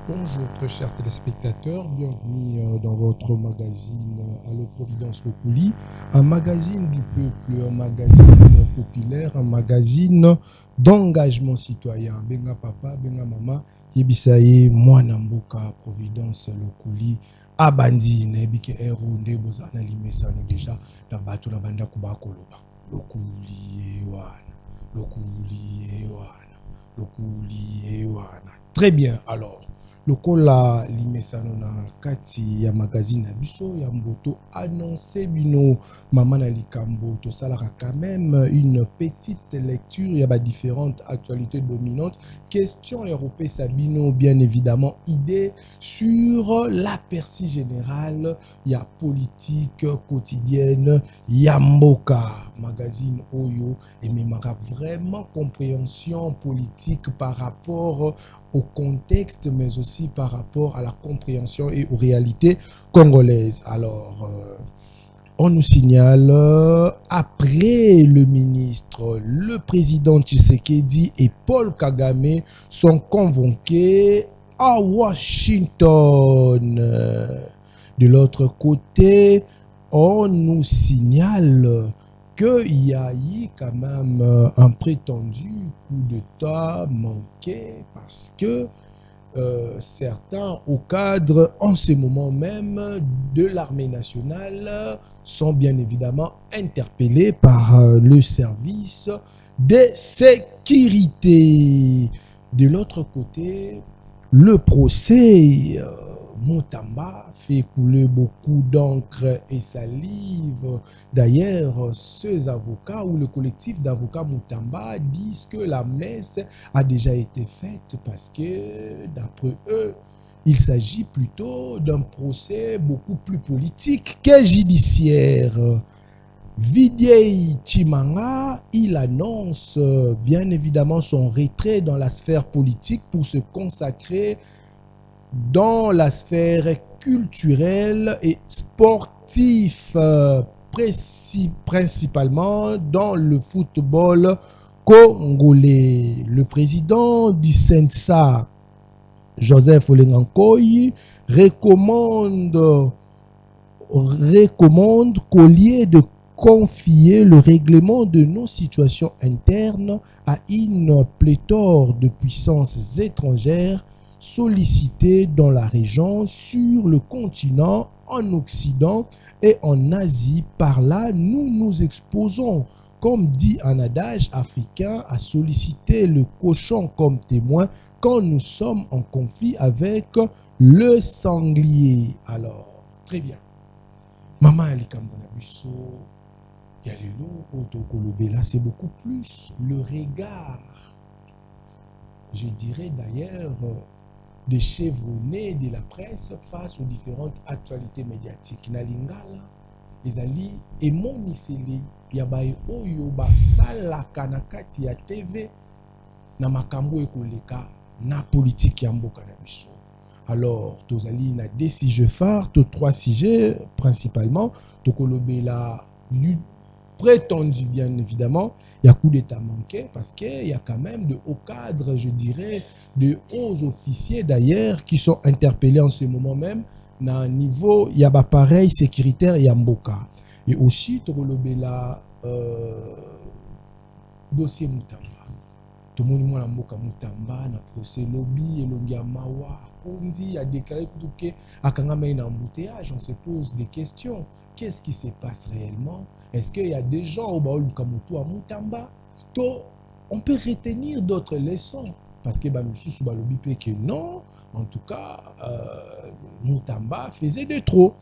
Bonjour très chers téléspectateurs, bienvenue dans votre magazine Allo Providence Loculi, un magazine du peuple, un magazine populaire, un magazine d'engagement citoyen. Benga papa, benga mama, yebisaye mwana mboka Providence Loculi, abandi nebike ero nde bozana limesano deja na bato na banda kuba koloba. Loculi ewana, Loculi ewana, Loculi ewana. Très bien alors. Lokola limesano na kati ya magazine na biso ya mboto annoncé bino mama na likambo to salaka quand même une petite lecture ya ba différentes actualités dominantes, question européenne sabino bien évidemment idée sur l'aperçu général ya politique quotidienne ya mboka. Magazine oyo ememaka vraiment compréhension politique par rapport au contexte, mais aussi par rapport à la compréhension et aux réalités congolaises. Alors, on nous signale, après le ministre, le président Tshisekedi et Paul Kagame sont convoqués à Washington. De l'autre côté, on nous signale qu'il y a eu quand même un prétendu coup d'État manqué parce que certains au cadre en ce moment même de l'armée nationale sont bien évidemment interpellés par le service de sécurité. De l'autre côté, le procès Moutamba fait couler beaucoup d'encre et salive. D'ailleurs, ces avocats ou le collectif d'avocats Moutamba disent que la messe a déjà été faite parce que, d'après eux, il s'agit plutôt d'un procès beaucoup plus politique que judiciaire. Vidiei Chimanga, il annonce bien évidemment son retrait dans la sphère politique pour se consacrer dans la sphère culturelle et sportive, principalement dans le football congolais. Le président du Sensa, Joseph Olengankoy, recommande qu'au lieu de confier le règlement de nos situations internes à une pléthore de puissances étrangères sollicitées dans la région, sur le continent, en Occident et en Asie. Par là, nous nous exposons, comme dit un adage africain, à solliciter le cochon comme témoin quand nous sommes en conflit avec le sanglier. Alors, très bien. Maman alikambo na biso ya lelo otokolobela, c'est beaucoup plus le regard, je dirais d'ailleurs, de chevronné de la presse face aux différentes actualités médiatiques. Na lingala ezali emoniseli ya baye oyo basalaka na kati ya TV na makambo ekoleka na politique ya mboka na biso. Alors, tozali na deux sujets phares, trois sujets principalement. Tokolobela prétendu bien évidemment, il y a coup d'état manqué parce qu'il y a quand même de hauts cadres, je dirais, de hauts officiers d'ailleurs qui sont interpellés en ce moment même na un niveau, il y a pareil sécuritaire et mboka. Et aussi, tokolobela dossier Moutamba. Tout le monde mboka Moutamba na procès lobby elongi ya mawa Ondi a déclaré que akangama une embouteillage. On se pose des questions. Qu'est-ce qui se passe réellement? Est-ce qu'il y a des gens au Baol Kamoto à Moutamba? On peut retenir d'autres leçons parce que monsieur Soubalobi peut que non. En tout cas, Moutamba faisait de trop.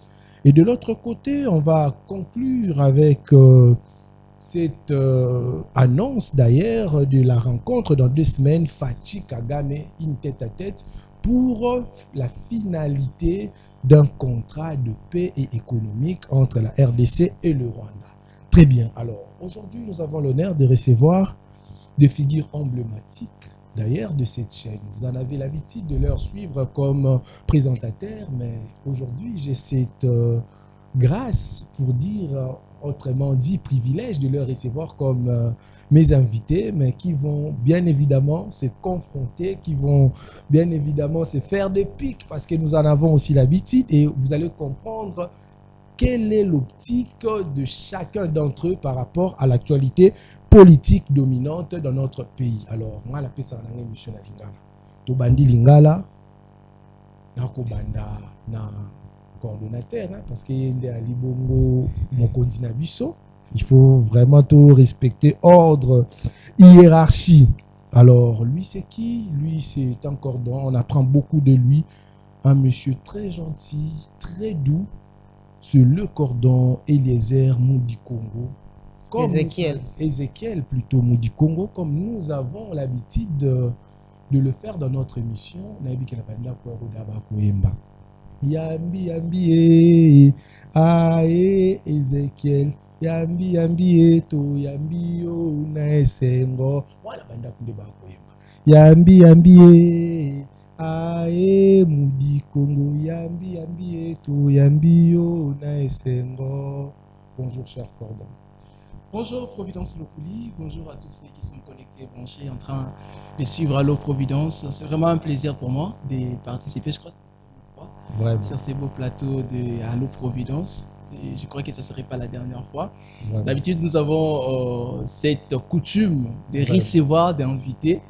Et de l'autre côté, on va conclure avec cette annonce d'ailleurs de la rencontre dans 2 semaines, Fachi Kagame, une tête-à-tête pour la finalité d'un contrat de paix et économique entre la RDC et le Rwanda. Très bien, alors aujourd'hui nous avons l'honneur de recevoir des figures emblématiques d'ailleurs de cette chaîne. Vous en avez l'habitude de leur suivre comme présentateur, mais aujourd'hui j'ai cette grâce, pour dire autrement dit, privilège de les recevoir comme mes invités, mais qui vont bien évidemment se confronter, qui vont bien évidemment se faire des pics parce que nous en avons aussi l'habitude et vous allez comprendre quelle est l'optique de chacun d'entre eux par rapport à l'actualité politique dominante dans notre pays. Alors, moi, la paix, c'est une émission à Lingala. Tobandi Lingala, nakobanda na coordonnateur, hein, parce qu'il y a Libongo, mon continent Bisso. Il faut vraiment tout respecter, ordre, hiérarchie. Alors, lui, c'est qui? Lui, c'est un cordon. On apprend beaucoup de lui. Un monsieur très gentil, très doux. C'est le cordon Eliezer Moudi Congo. Ézéchiel plutôt Moudi Congo, comme nous avons l'habitude de le faire dans notre émission. Yambi yambi ae Ézéchiel. Yambi yambi to yambi yo na esengo. Wala banda kunde ba koyemba. Yambi yambi ae Moudi Congo. Yambi yambi to yambi yo na esengo. Bonjour cher cordon. Bonjour Providence Loculi, bonjour à tous ceux qui sont connectés, branchés, en train de suivre Allo Providence. C'est vraiment un plaisir pour moi de participer, je crois, sur ces beaux plateaux de Allo Providence. Et je crois que ce ne serait pas la dernière fois. D'habitude, nous avons cette coutume de recevoir des invités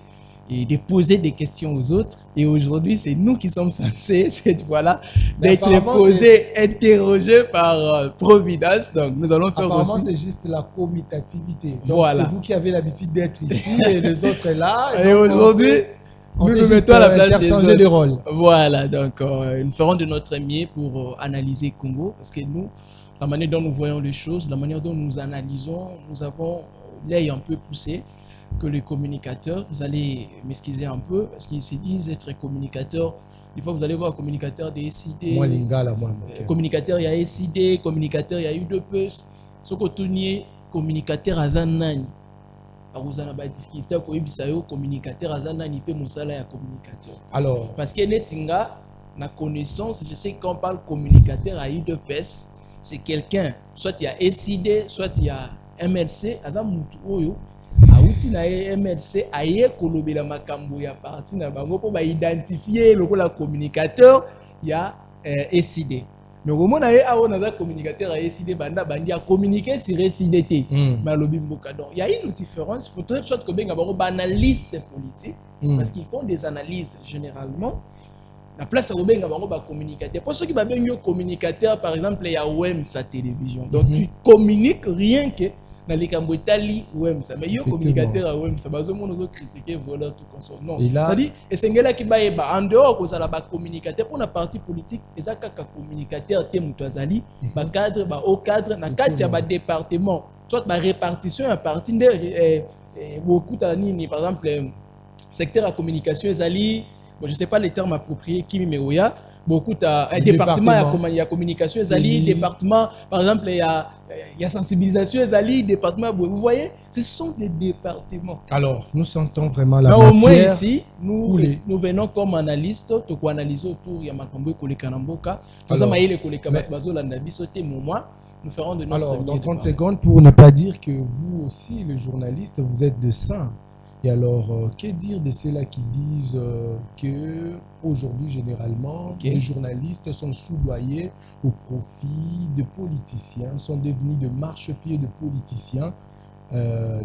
et de poser des questions aux autres. Et aujourd'hui, c'est nous qui sommes censés, cette fois-là, d'être posés, interrogés par Providence. Donc, nous allons faire apparemment, aussi... c'est juste la commutativité. Donc, voilà. C'est vous qui avez l'habitude d'être ici et les autres là. Et aujourd'hui, nous nous mettons à la place des autres. Les rôles. Voilà, donc nous ferons de notre mieux pour analyser Congo. Parce que nous, la manière dont nous voyons les choses, la manière dont nous analysons, nous avons l'œil un peu poussé que les communicateurs. Vous allez m'excuser un peu parce qu'ils se disent être communicateurs. Des fois, vous allez voir communicateur des SID, moi, Lingala, moi, communicateur, il y a SID, communicateur, il y a UDPS. Ce que tu es communicateur à Zanani. Vous avez des difficultés à communicateur à Zanani, peut moussala ya communicateur. Alors, parce que Netinga, ma connaissance, je sais qu'on parle communicateur à UDPS, c'est quelqu'un, soit il y a SID, soit il y a MLC, Azamutu Oyo. Aouti na MLC aye kolobela makambo ya parti na bango po ba identifier lokola communicateur ya SID. Mais au moment na awo naza communicateur ya SID banda bandi a communiquer sur SID té. Malobi mboka. Donc il y a une différence, il faut très sorte que benga bango analystes politiques parce qu'ils font des analyses généralement. La place à benga bango ba communicateur. Pour ceux qui ba benga communicateur par exemple il y a OM sa télévision. Donc tu communiques rien que dans les Cambotali, ça mais yo communicateur à OM, ça bazo mon ozo critiquer voleur tout comme ça. Non. Ça dit et c'est ngela ki ba eba en dehors ko ça la ba communicateur pour la partie politique et ça kaka communicateur te mutazali ba cadre ba au cadre na kati ya ba département soit ba répartition un parti de beaucoup tani par exemple secteur à communication ezali bon je sais pas les termes appropriés qui mais oya beaucoup de département il y a communication ezali département par exemple il y a sensibilisation ezali département vous voyez ce sont des départements. Alors nous sentons vraiment la mais matière. Au moins ici nous venons comme analystes to analyser autour ya makambo koleka na mboka tout ça maïle koleka bazo landa biso te moi nous ferons de notre. Alors dans 30 secondes pour ne pas dire que vous aussi les journalistes vous êtes de saints. Et alors, que dire de ceux-là qui disent que aujourd'hui généralement, les journalistes sont soudoyés au profit de politiciens, sont devenus de marchepieds de politiciens.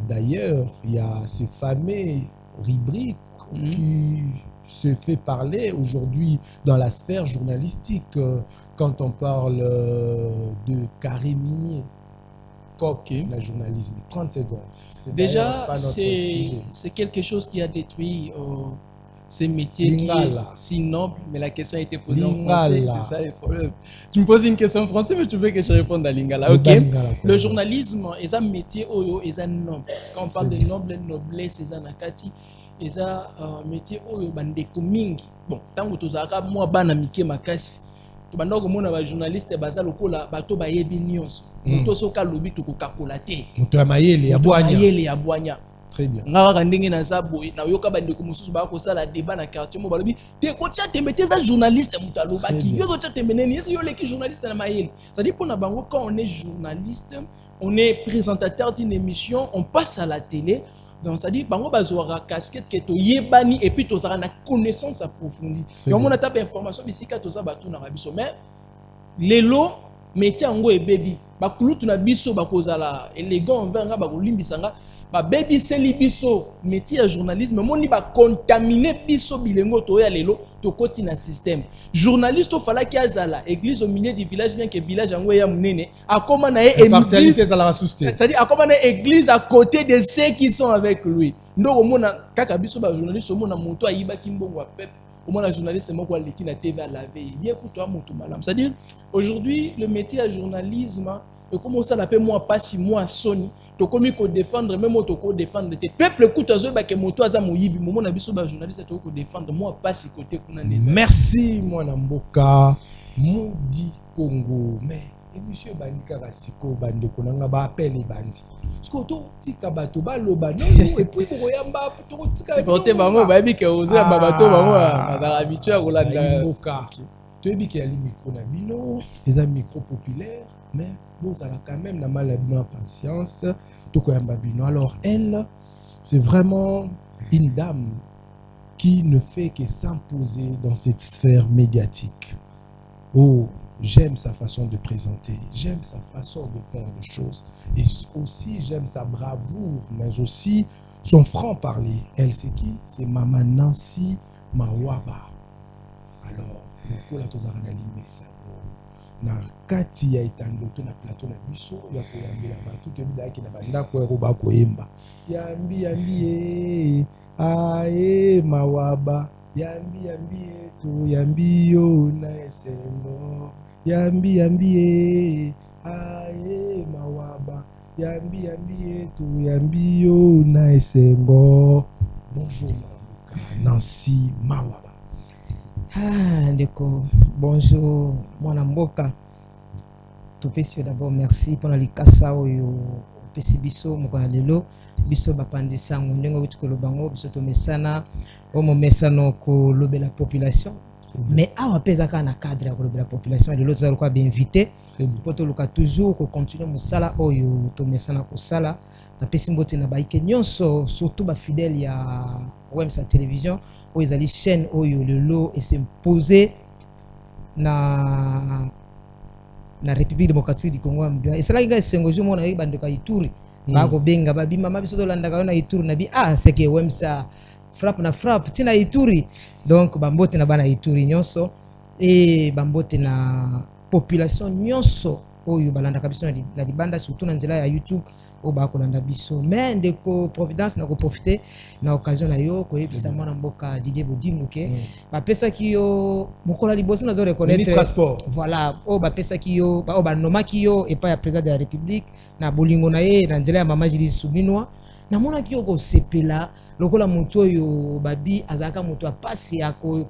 D'ailleurs, il y a ce fameux rubrique qui se fait parler aujourd'hui dans la sphère journalistique quand on parle de carré minier. Le journalisme, 30 secondes. Déjà, c'est quelque chose qui a détruit ces métiers qui est si noble, mais la question a été posée en français, c'est ça le problème. Tu me poses une question en français, mais tu veux que je réponde à Lingala. Ok. Le journalisme est un métier est un noble. Quand on parle de noblesse, c'est un akati, c'est un métier bandeko mingi. Bon, tant que tu as moi banamike makasi. Banda ko mona ba journaliste baza lokola bato ba yebi nyonso moto soka lobi to ko kakola te moto ya mayele ya bwanya Très bien. Ngara ndenge na za boy na yoka bandeko mususu ba ko sala débat na quartier mo balobi te ko tia tembe za journaliste mutalo baki yo ko tia tembe neni yo leki journaliste na mayele. Ça dit pour na bango quand on est journaliste, on est présentateur d'une émission, on passe à la télé. Donc ça dit bango bazora casquette que to yebani et puis to sara na connaissance approfondie. Donc on a tapé information bisika to za batu na biso mais lelo métier ngo e baby ba kulutu na biso ba kozala élégant venga ba kolimbisanga ba baby seli biso métier de journalisme moni ba contaminer biso bilengo to ya lelo to koti na système journaliste to fala ki azala église au milieu du village bien que village ngo ya munene akoma na église partialité za la susté c'est-à-dire akoma na église à côté de ceux qui sont avec lui ndoko mona kaka biso ba journaliste mona moto ayiba kimbongo wa peuple au moins la journaliste c'est moi qui l'équipe na TV à la veille hier pour toi moto malam c'est-à-dire aujourd'hui le métier de journalisme et comment ça l'appelle moi pas si moi Sony to komi ko défendre même to ko défendre te peuple écoute azo ba ke moto aza moyibi momo na biso ba journaliste to ko défendre moi pas si côté kuna ndé merci moi na mboka Modi Congo mais et monsieur bandika basiko bande konanga ba appel bandi parce que to tika bato ba loba non et puis ko yamba to tika c'est porter bango ba bi ke ozo ba bato bango ba habitué à kolanda mboka to bi ke ali micro na bino les amis micro populaire mais vous allez quand même la maladie en patience to ko yamba bino alors elle c'est vraiment une dame qui ne fait que s'imposer dans cette sphère médiatique. Oh, j'aime sa façon de présenter, j'aime sa façon de faire les choses et aussi j'aime sa bravoure, mais aussi son franc-parler. Elle, c'est qui? C'est Maman Nancy Mawaba. Alors, le la tozara na limesa na kati ya itandoto na plateau na biso ya koyambela bato te bidaki na banda ko roba koyemba yambi ae Mawaba yambi to yambi yo na esengo yambi ae Mawaba yambi to yambi yo na esengo. Bonjour Nancy Mawaba. Ah, ndeko, bonjour, mon amboka. Tout pécio d'abord, merci pour la likasa oyo pesi biso mokona lelo biso bapandisa ngondengo bitu ko lobango biso to mesana o mo mesano ko lobela population. Mais awa peza ka na cadre ko lobela population de l'autre zo ko ba invité pour to luka toujours ko continuer musala oyo to mesana ko sala ta pesi mbote na baike nyonso surtout ba fidèle ya Wemsa télévision où ils allaient chaîne oyo lelo et s'imposer na République démocratique du Congo et c'est là qu'il y a cinq jours mon ami bande ka Ituri ba ko benga ba bi mama biso to landa ka na Ituri na bi c'est que Wemsa frappe tina Ituri donc bambote na bana Ituri nyonso et bambote na population nyonso oyo balanda ka biso na libanda surtout na nzela ya YouTube o ba ko landa biso mais ndeko providence na ko profiter na occasion na yo ko yebisa mwana mboka Didier Bodimuke ba pesa ki yo mokola liboso na zo reconnaître voilà o ba pesa ki yo ba o ba noma ki yo et pas ya président de la République na bolingo na ye na nzela ya mama Jili Subinwa na mona ki yo ko sepela lokola moto yo babi azaka moto apasi ya ko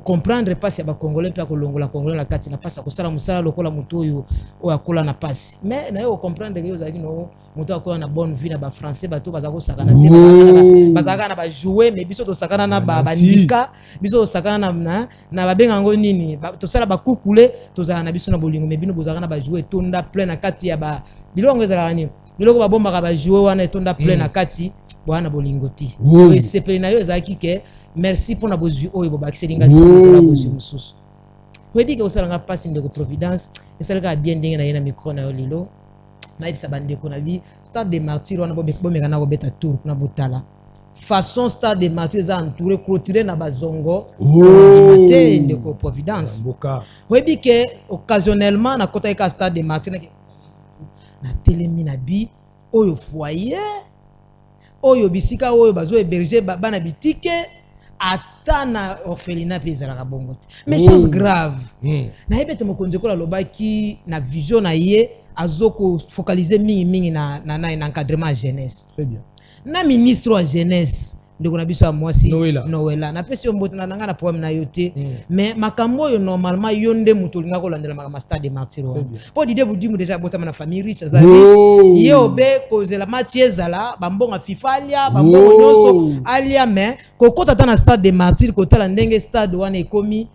comprendre pas ya ba congolais pe ko longola congolais na kati na pasa ko sala musala lokola moto yo o akola na pasi mais na yo comprendre que yo zaki no moto akola na bonne vie na ba français bato bazako sakana te bazaka na ba jouer mais biso to sakana na ba bandika biso to sakana na ba benga ngo nini to sala ba kukule to zaka na biso na bolingo mais bino bozaka na ba jouer tonda plein na kati ya ba bilongo ezala ni biloko ba bomba ka ba jouer wana tonda plein na kati bwana bolingo ti yo sepeli na yo zaki ke merci pour na bozu oyo bobakise linga lisona bozu mususu webi ke osala nga passe ndeko providence esala ka bien ndenge na yena micro na yo lilo na ibisa bandeko na bi stade des martyrs wana bomeka na kobeta tour kuna botala façon stade des martyrs za entouré clôturé na bazongo te ndeko providence webi ke occasionnellement na kota ka stade des martyrs na telemi na bi oyo foyer oyo bisika oyo bazo héberger bana bitike ata na orphelinat pe ezalaka bongo te mais chose grave na yebete mokonzi kola lobaki na vision na ye azoko focaliser mingi na encadrement jeunesse. Très bien. Na ministre wa jeunesse ndeko na biso ya mwasi Noela na pesi yo mbote na nanga na problème na yo te mais makambo yo normalement yo nde mutu linga ko landela makama stade de martyr po dide budimu déjà botama na famille riche za riche yo be kozela match ezala bambonga FIFA alia bambonga nyonso alia mais kokota ta na stade de martyr kotala ndenge stade wana ekomi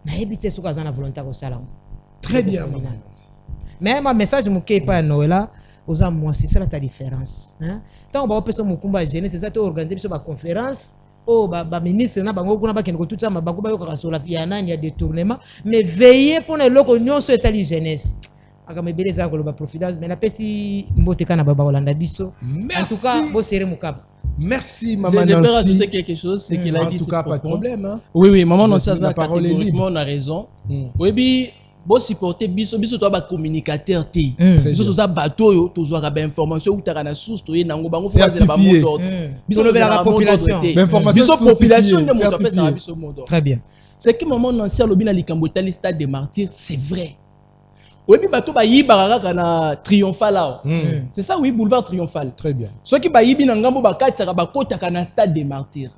na ebite soka za na volonté ko sala très bien mais ma message muke pa Noela aux moi c'est ça la différence hein tant on va personne mukumba jeunesse c'est ça to organiser sur ba conférence ba ministre na bango kuna ba kende tout ça mabako ba yoka sur la piana il y a détournement mais veillez pour les locaux nyonso etali jeunesse akama beleza ko ba profitance mais na pesi mbote kana baba Olanda biso en tout cas bo serrer mukaba. Merci maman Nancy. Je peux rajouter quelque chose, c'est qu'il a dit. En tout cas pas de problème hein. Oui maman Nancy a catégoriquement on a raison. Oui bon supporter biso toi ba communicateur t biso ça bateau yo toujours ba information ou ta na source to nango bango pour ba mot d'ordre biso la population biso population de mon fait ça biso mot d'ordre très bien c'est que maman Nancy a lobi na likambo tali stade des martyrs c'est vrai oui bateau ba yiba kana triomphal là c'est ça oui boulevard triomphal très bien ceux qui ba yibi na ngambo ba kataka ba kota kana stade des martyrs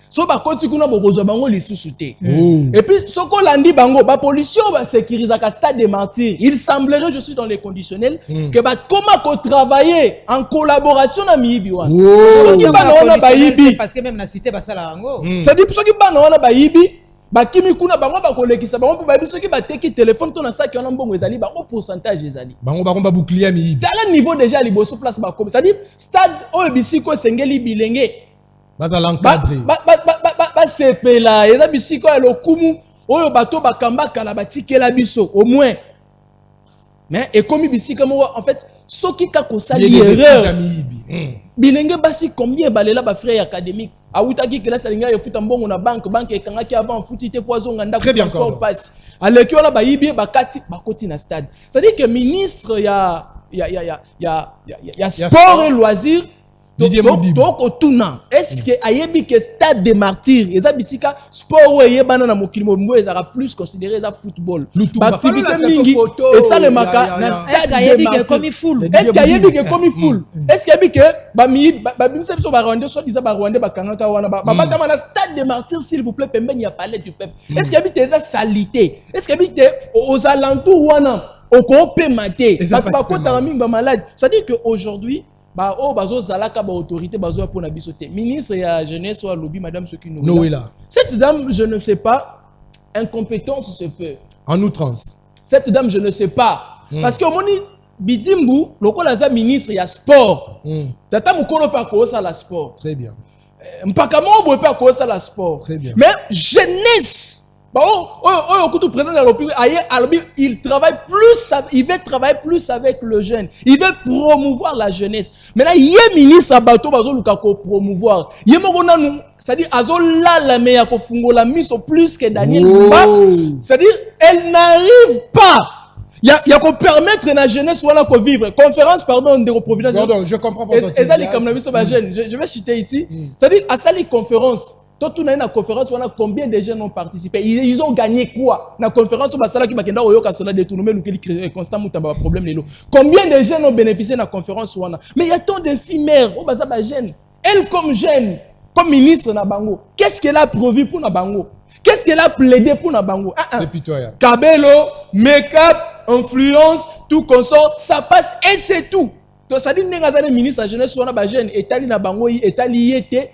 so ba konti kuna bokozwa bango lisusu te et puis soko landi bango ba policier ba sécuriser ka stade des martyrs il semblerait je suis dans les conditionnels que ba comment ko travailler en collaboration na miyibi wana so ki ba na ba yibi parce que même na cité ba sala bango ça dit so ki ba na ba yibi ba kimi kuna bango ba kolekisa bango ba biso ki ba teki téléphone to na saki wana mbongo ezali bango pourcentage ezali bango ba bouclier miyibi dans le niveau déjà liboso place ba comme ça dit stade o bisiko sengeli bilenge baza l'encadrer ba sepela eza bisiko ya lokumu oyo bato bakamba kala batikela biso au moins mais ekomi bisika mo en fait soki ka ko sali erreur bilenge basi combien balela ba frère académique awutaki classe alinga yo futa mbongo na banque ekangaki avant futi te fois zonga très bien transport passe aleki wana ba yibi bakati bakoti na stade c'est à dire que ministre ya sport et loisirs donc otuna est-ce que ayebi que stade des martyrs eza bisika sport ou yebana na mokili mo ezaka plus considéré za football activité mingi et ça le maka na stade ayebi que comme full est-ce que ayebi que comme full est-ce que ayebi que ba bimisa biso ba Rwanda so diza ba Rwanda ba kangaka wana ba batama na stade des martyrs s'il vous plaît pembeni ya palais du peuple est-ce que ayebi que eza salité est-ce que ayebi que aux alentours wana okope maté ba kota mingi ba malade ça dit que aujourd'hui bah oh bazo zalaka ba autorité bazo pour na biso te ministre ya jeunesse ou lobby madame Noela cette dame je ne sais pas incompétence se peut en outrance cette dame je ne sais pas parce que moni bidimbu lokola za ministre ya sport tata mukolo pa ko ça la sport très bien mpaka mo bo pa ko ça la sport très bien mais jeunesse il travaille plus, il veut travailler plus avec le jeune. Il veut promouvoir la jeunesse. Maintenant, il y a ministre à bateau, promouvoir. Il y a nous, c'est-à-dire, la meilleure la mise plus que Daniel Mba. C'est-à-dire, elle n'arrive pas. Il y a qu'on permettre la jeunesse de vivre. Conférence, pardon, de Providence. Pardon, je comprends pas. Je vais citer ici. C'est-à-dire, à ça, les conférences. Toi, tu as une conférence, combien de jeunes ont participé? Ils ont gagné quoi? La conférence, combien de jeunes ont bénéficié de la conférence? Mais il y a tant de filles mères, elle comme jeune, comme ministre Nabango, qu'est-ce qu'elle a prévu pour Nabango? Qu'est-ce qu'elle a plaidé pour Nabango? C'est pitoyable. Cabello, make-up, influence, tout consort, ça passe et c'est tout. Donc ça dit que les ministres de la jeunesse sont jeune, étali Nabango, étali yété.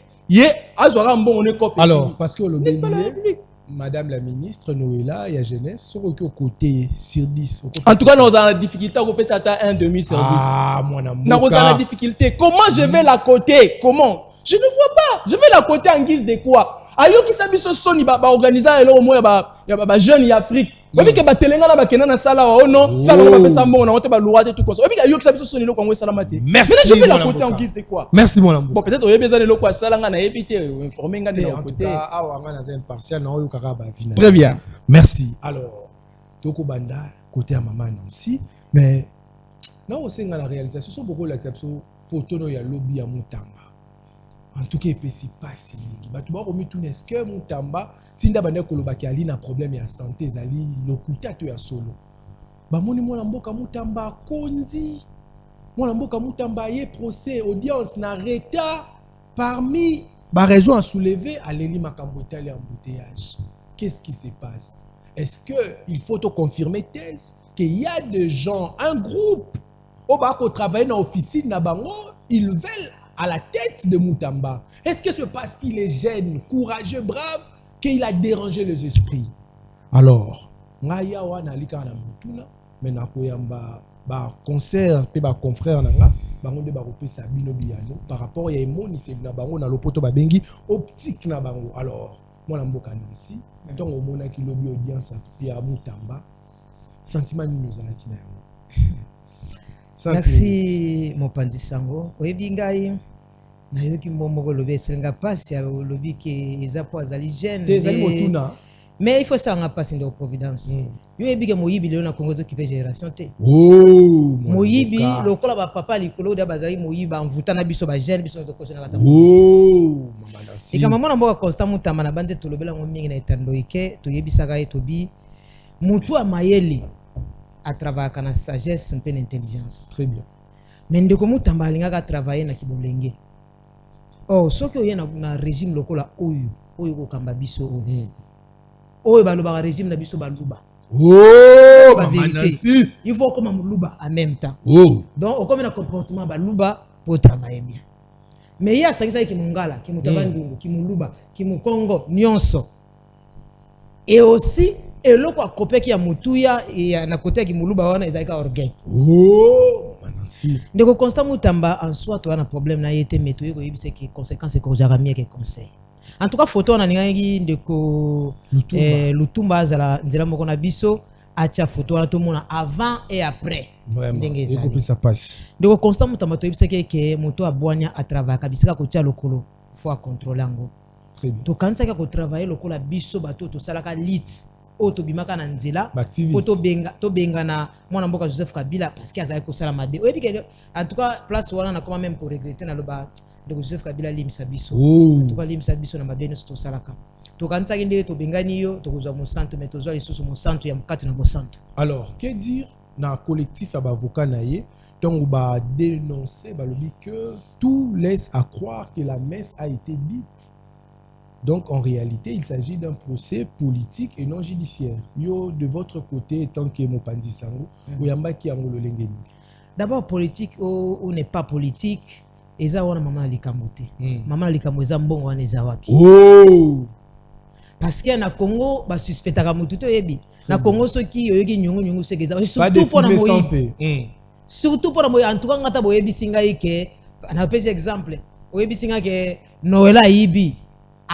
Alors, parce que Madame la ministre Noela et la jeunesse sont au côté sur 10. En tout cas, nous avons la difficulté à couper ça à 1 demi sur 10. Ah, mon amour. Nous avons la difficulté. Comment je vais la côté? Comment? Je ne vois pas. Je vais la côté en guise de quoi? Ayo qui s'habille ce son, il va organiser au moins un jeune Afrique. Vous que Batelenga la bakena na sala oh non, sala va faire bon, on va louer tout comme ça. Vous ayo qui s'habille ce son, il va salamate. Merci. Je vais la côté en guise de quoi? Merci mon amour. Bon peut-être on a besoin de l'eau sala nga na épité informer nga de côté. Ah on a un partiel na oyo kaka ba vina. Très bien. Merci. Alors toko banda côté à maman Nancy mais non aussi dans la réalisation so beaucoup l'acception photo no ya lobby ya Mutamba. En tout cas, il ne pas si tu vas remettre tout ce que Mutamba, si tu as un problème de santé, le coup ya solo. Moni mona mboka Mutamba kondi. Mona mboka Mutamba yé procès audience na reta parmi Bah, raison à soulever à l'Eli Makambote et embouteillage. Qu'est-ce qui se passe? Est-ce qu'il faut te confirmer thèse qu'il y a des gens, un groupe, au bas qui travaille dans l'officine Nabango, ils veulent à la tête de Moutamba? Est-ce que c'est parce qu'il est jeune, courageux, brave, qu'il a dérangé les esprits? Alors, Ngaya wana lika na mutuna, mais na koyamba ba concert pe ba confrère nanga, bango de ba kopesa bino biyano par rapport ya emoni c'est na bango na lopoto ba bengi optique na bango. Alors, moi na mboka ici, tant au mona ki lobi audience ya Moutamba, sentiment ni nous ala kina yango. Merci Mopanzi Sango. Oyebi ngai na yoki mbomoko lobi esenga pasi ya lobi ke eza po azali jeune. Ezali motuna. Mais il faut ça en passer de providence. Yo ebi ke moyibi le na Congo zo kipe génération te. Oh, moyibi lokola ba papa likolo da bazali moyiba envuta na biso ba jeune biso to kosena kata. Oh, mama dansi. Et kama mona mboka Constant Moutamba na bande to lobela ngo mingi na etando ike to yebisaka etobi mutu amayeli à travailler avec la sagesse, un peu d'intelligence. Très bien. Mais ndeko Moutamba alingaka travailler na kibolenge. Oh, ce que y a na régime lokola oyo ko kamba biso oyo. Oyo baloba régime na biso baluba. Oh, ba vérité. Il faut comme baluba en même temps. Oh. Donc on comme un comportement baluba pour travailler bien. Mais il y a ça qui mungala, qui Moutamba ndungu, qui muluba, qui mukongo nyonso. Et aussi et l'autre a copé qui a mutuya et na côté qui muluba wana ezaka orgueil. Oh, manansi. Donc Constant Moutamba en soi tu as un problème na yete méto yeko yebise que conséquences ko jaramie que conseil. En tout cas photo na ningangi ndeko Lutumba azala nzela moko na biso acha photo na to mona avant et après. Vraiment. Et ça passe. Donc Constant Moutamba to yebise que moto abwanya a travailler kabisika ko tia lokolo faut contrôler ngo. Très bien. To kanisa ko travailler lokola biso bato to salaka lit to bimaka na nzela to benga na mwana mboka Joseph Kabila parce qu'il a ko sala mabe oyebi ke en tout cas place wana na comment même pour regretter na loba de Joseph Kabila limisa biso to ka limisa biso na mabe no to salaka to kanisa ngende to bengani yo to kozwa mo santo mais to zwa lisusu mo santo ya mukati na mo santo. Alors que dire na collectif avocat naye donc ba dénoncer ba lobi que tout laisse à croire que la messe a été dite. Donc, en réalité, il s'agit d'un procès politique et non judiciaire. Yo, de votre côté, tant que Mopanzi Sango, Oyamba qui a ngololengeni. D'abord, politique ou n'est pas politique, eza wana maman likamote. Maman likamote eza mbongo wana eza wapi. Oh! Parce que na Congo, ba suspectaka mutu to yebi. Na Congo soki yoyoki nyungu sekeza. Surtout pour na moyi. Surtout pour na moyi. En tout cas, ngata boyebi singa ike. Na pesi exemple. Oyebi singa ke Noela yibi.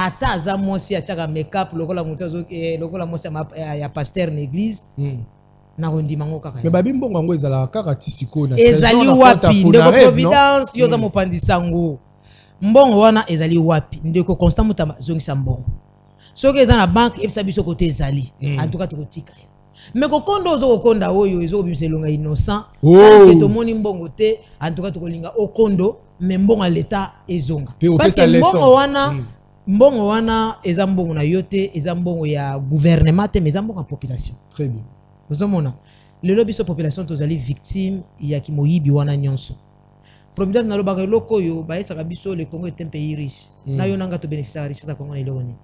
Ata aza mosi achaka make-up lokola mutu lokola mosi ya pasteur na église na kondima ngo kaka. Mais babi mbongo ngo ezala kaka tisiko na ezali wapi ndeko Providence yo za Mopanzi Sango mbongo wana ezali wapi ndeko Constant Moutamba zongisa mbongo soki eza na banque ebisa biso kote ezali en tout cas tokotika yo mais kokondo ozo kokonda oyo ezo bimisa elonga innocent que to moni mbongo te en tout cas tokolinga okondo mais mbongo à l'état ezonga parce que mbongo wana eza mbongo na yote eza mbongo ya gouvernement te mais eza mbongo ya population. Très bien. Vous avez lelo biso population tozali victime ya kimoyibi wana nyonso. Providence na lobaka loko yo ba esaka biso le Congo est un pays riche. Na yo nanga to bénéficier richesse ya Congo na eloko ni.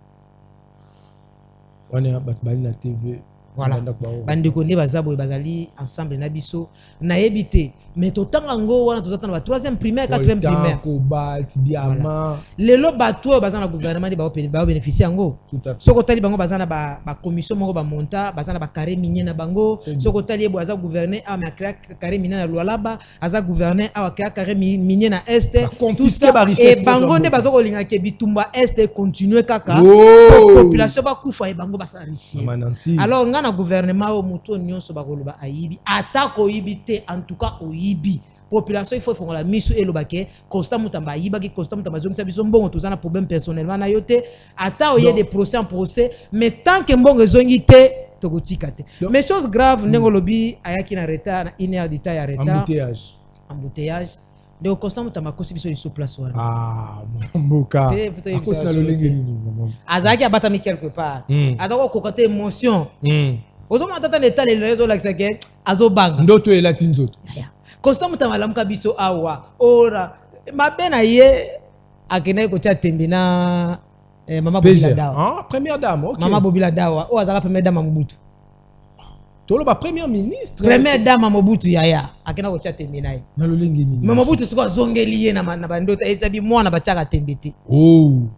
On est bat bali na TV. Voilà. Bandeko nde bazabo bazali ensemble na biso na yebité mais totanga ngo wana tozatana ba 3e primaire 4e primaire cobalt diamant lelo bato bazana gouvernement de ba bénéficier ngo soko tali bango bazana ba commission moko ba monta bazana ba carré minier na bango soko tali ebo aza gouverner a ma carré minier na Lualaba aza gouverner a carré minier na est tout ça et bango nde bazoko linga ke bitumba est continuer kaka population ba kufa e bango basa riche alors na gouvernement au muto nyonso bakoloba ayibi atako yibite en tout cas oyibi population il faut faire la mise et le baquet Constant Moutamba ayiba ki Constant Moutamba zongisa biso mbongo tozana problème personnellement na yote ata oye des procès en procès mais tant que mbongo zongi te tokotika te mais chose grave ndenge lobi ayaki na retard na 1 heure de temps ya retard embouteillage de Constant Moutamba kosi biso sur place wana mboka akosi na lolenge nini azaki abatami quelque part azako kokate émotion ozoma tata l'état les réseaux là que azobanga ndoto elati nzoto Constant Moutamba lamuka biso awa ora mabena ye akendaki kotia tembe na mama PG. Bobila Dawa. Ah, première dame, ok. Mama Bobila Dawa oyo azalaka première dame ya Mobutu. Toloba première ministre. Première dame ya Mobutu yaya akendaki kotia tembe na ye. Na lolingi nini? Mais Mobutu siko azongeli ye na bandoto esabi mwana batiaka tembe te. Oh.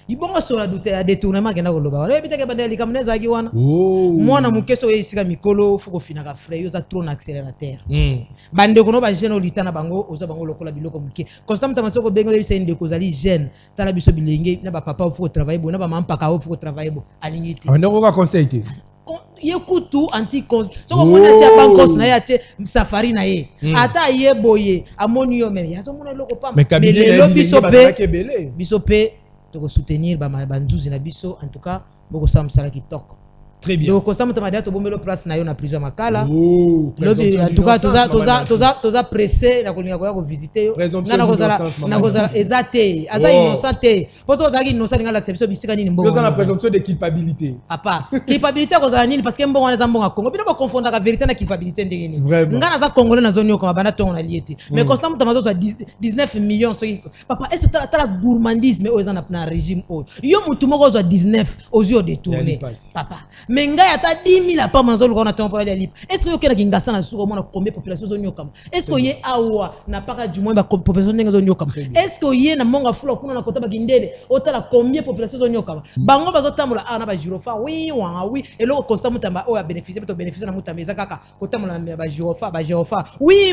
Ibongo sola dute ya détournement akenda koloba wana ebitaka banda likambo ezalaki wana. Oh. Mwana mukeso oyo esika mikolo fuko finaka frais yo za trop na accélérateur. Bandeko no ba jeune olita na bango oza bango lokola biloko muke. Constant tamasoko bengo yebisa ndeko zali jeune tala biso bilenge na ba papa fuko travailler bo na ba mama paka fuko travailler bo alingiti. Abandeko ka conseil te. Yekutu anti-cause. Soko mona tia bankos na ya tia safari na ye. Ata ye boye amoni yo même. Yazo mona loko pamba. Mais lelo biso biso pe to soutenir ba banzuzi na biso en tout cas boko samsala kitoko. Très bien. Donc constamment tamadia to bombelo place na yo na prison makala. Oh. Lobi en tout cas toza pressé na kolinga ko visiter yo. Na kozala ezate aza innocent te. Poso ozaki innocent ngala acception bisika nini mbongo. Nous avons la présomption de culpabilité. Papa, culpabilité kozala nini parce que mbongo wana za mbongo Congo. Bino ba confondre la vérité na culpabilité ndenge nini. Ngana za congolais na zone yo ko bana tongo na liete. Mais constamment tamazo 19 millions so papa est-ce que ta gourmandisme o ezana na régime o. Yo mutu moko zo 19 ozio détourner. Papa. Mais ngai ata 10 000 pa manzo lukona temps pour aller libre. Est-ce que yo kena kingasa na suko mona combien population zo nyokama? Est-ce que ye awa na paka du moins ba population ndenge zo nyokama? Est-ce que ye na monga fula kuna na kota ba kindele otala combien population zo nyokama? Bango bazo tambola na ba girofa oui et lo constant mutamba o ya bénéficier to bénéficier na mutamba ezaka kotambola na ba girofa oui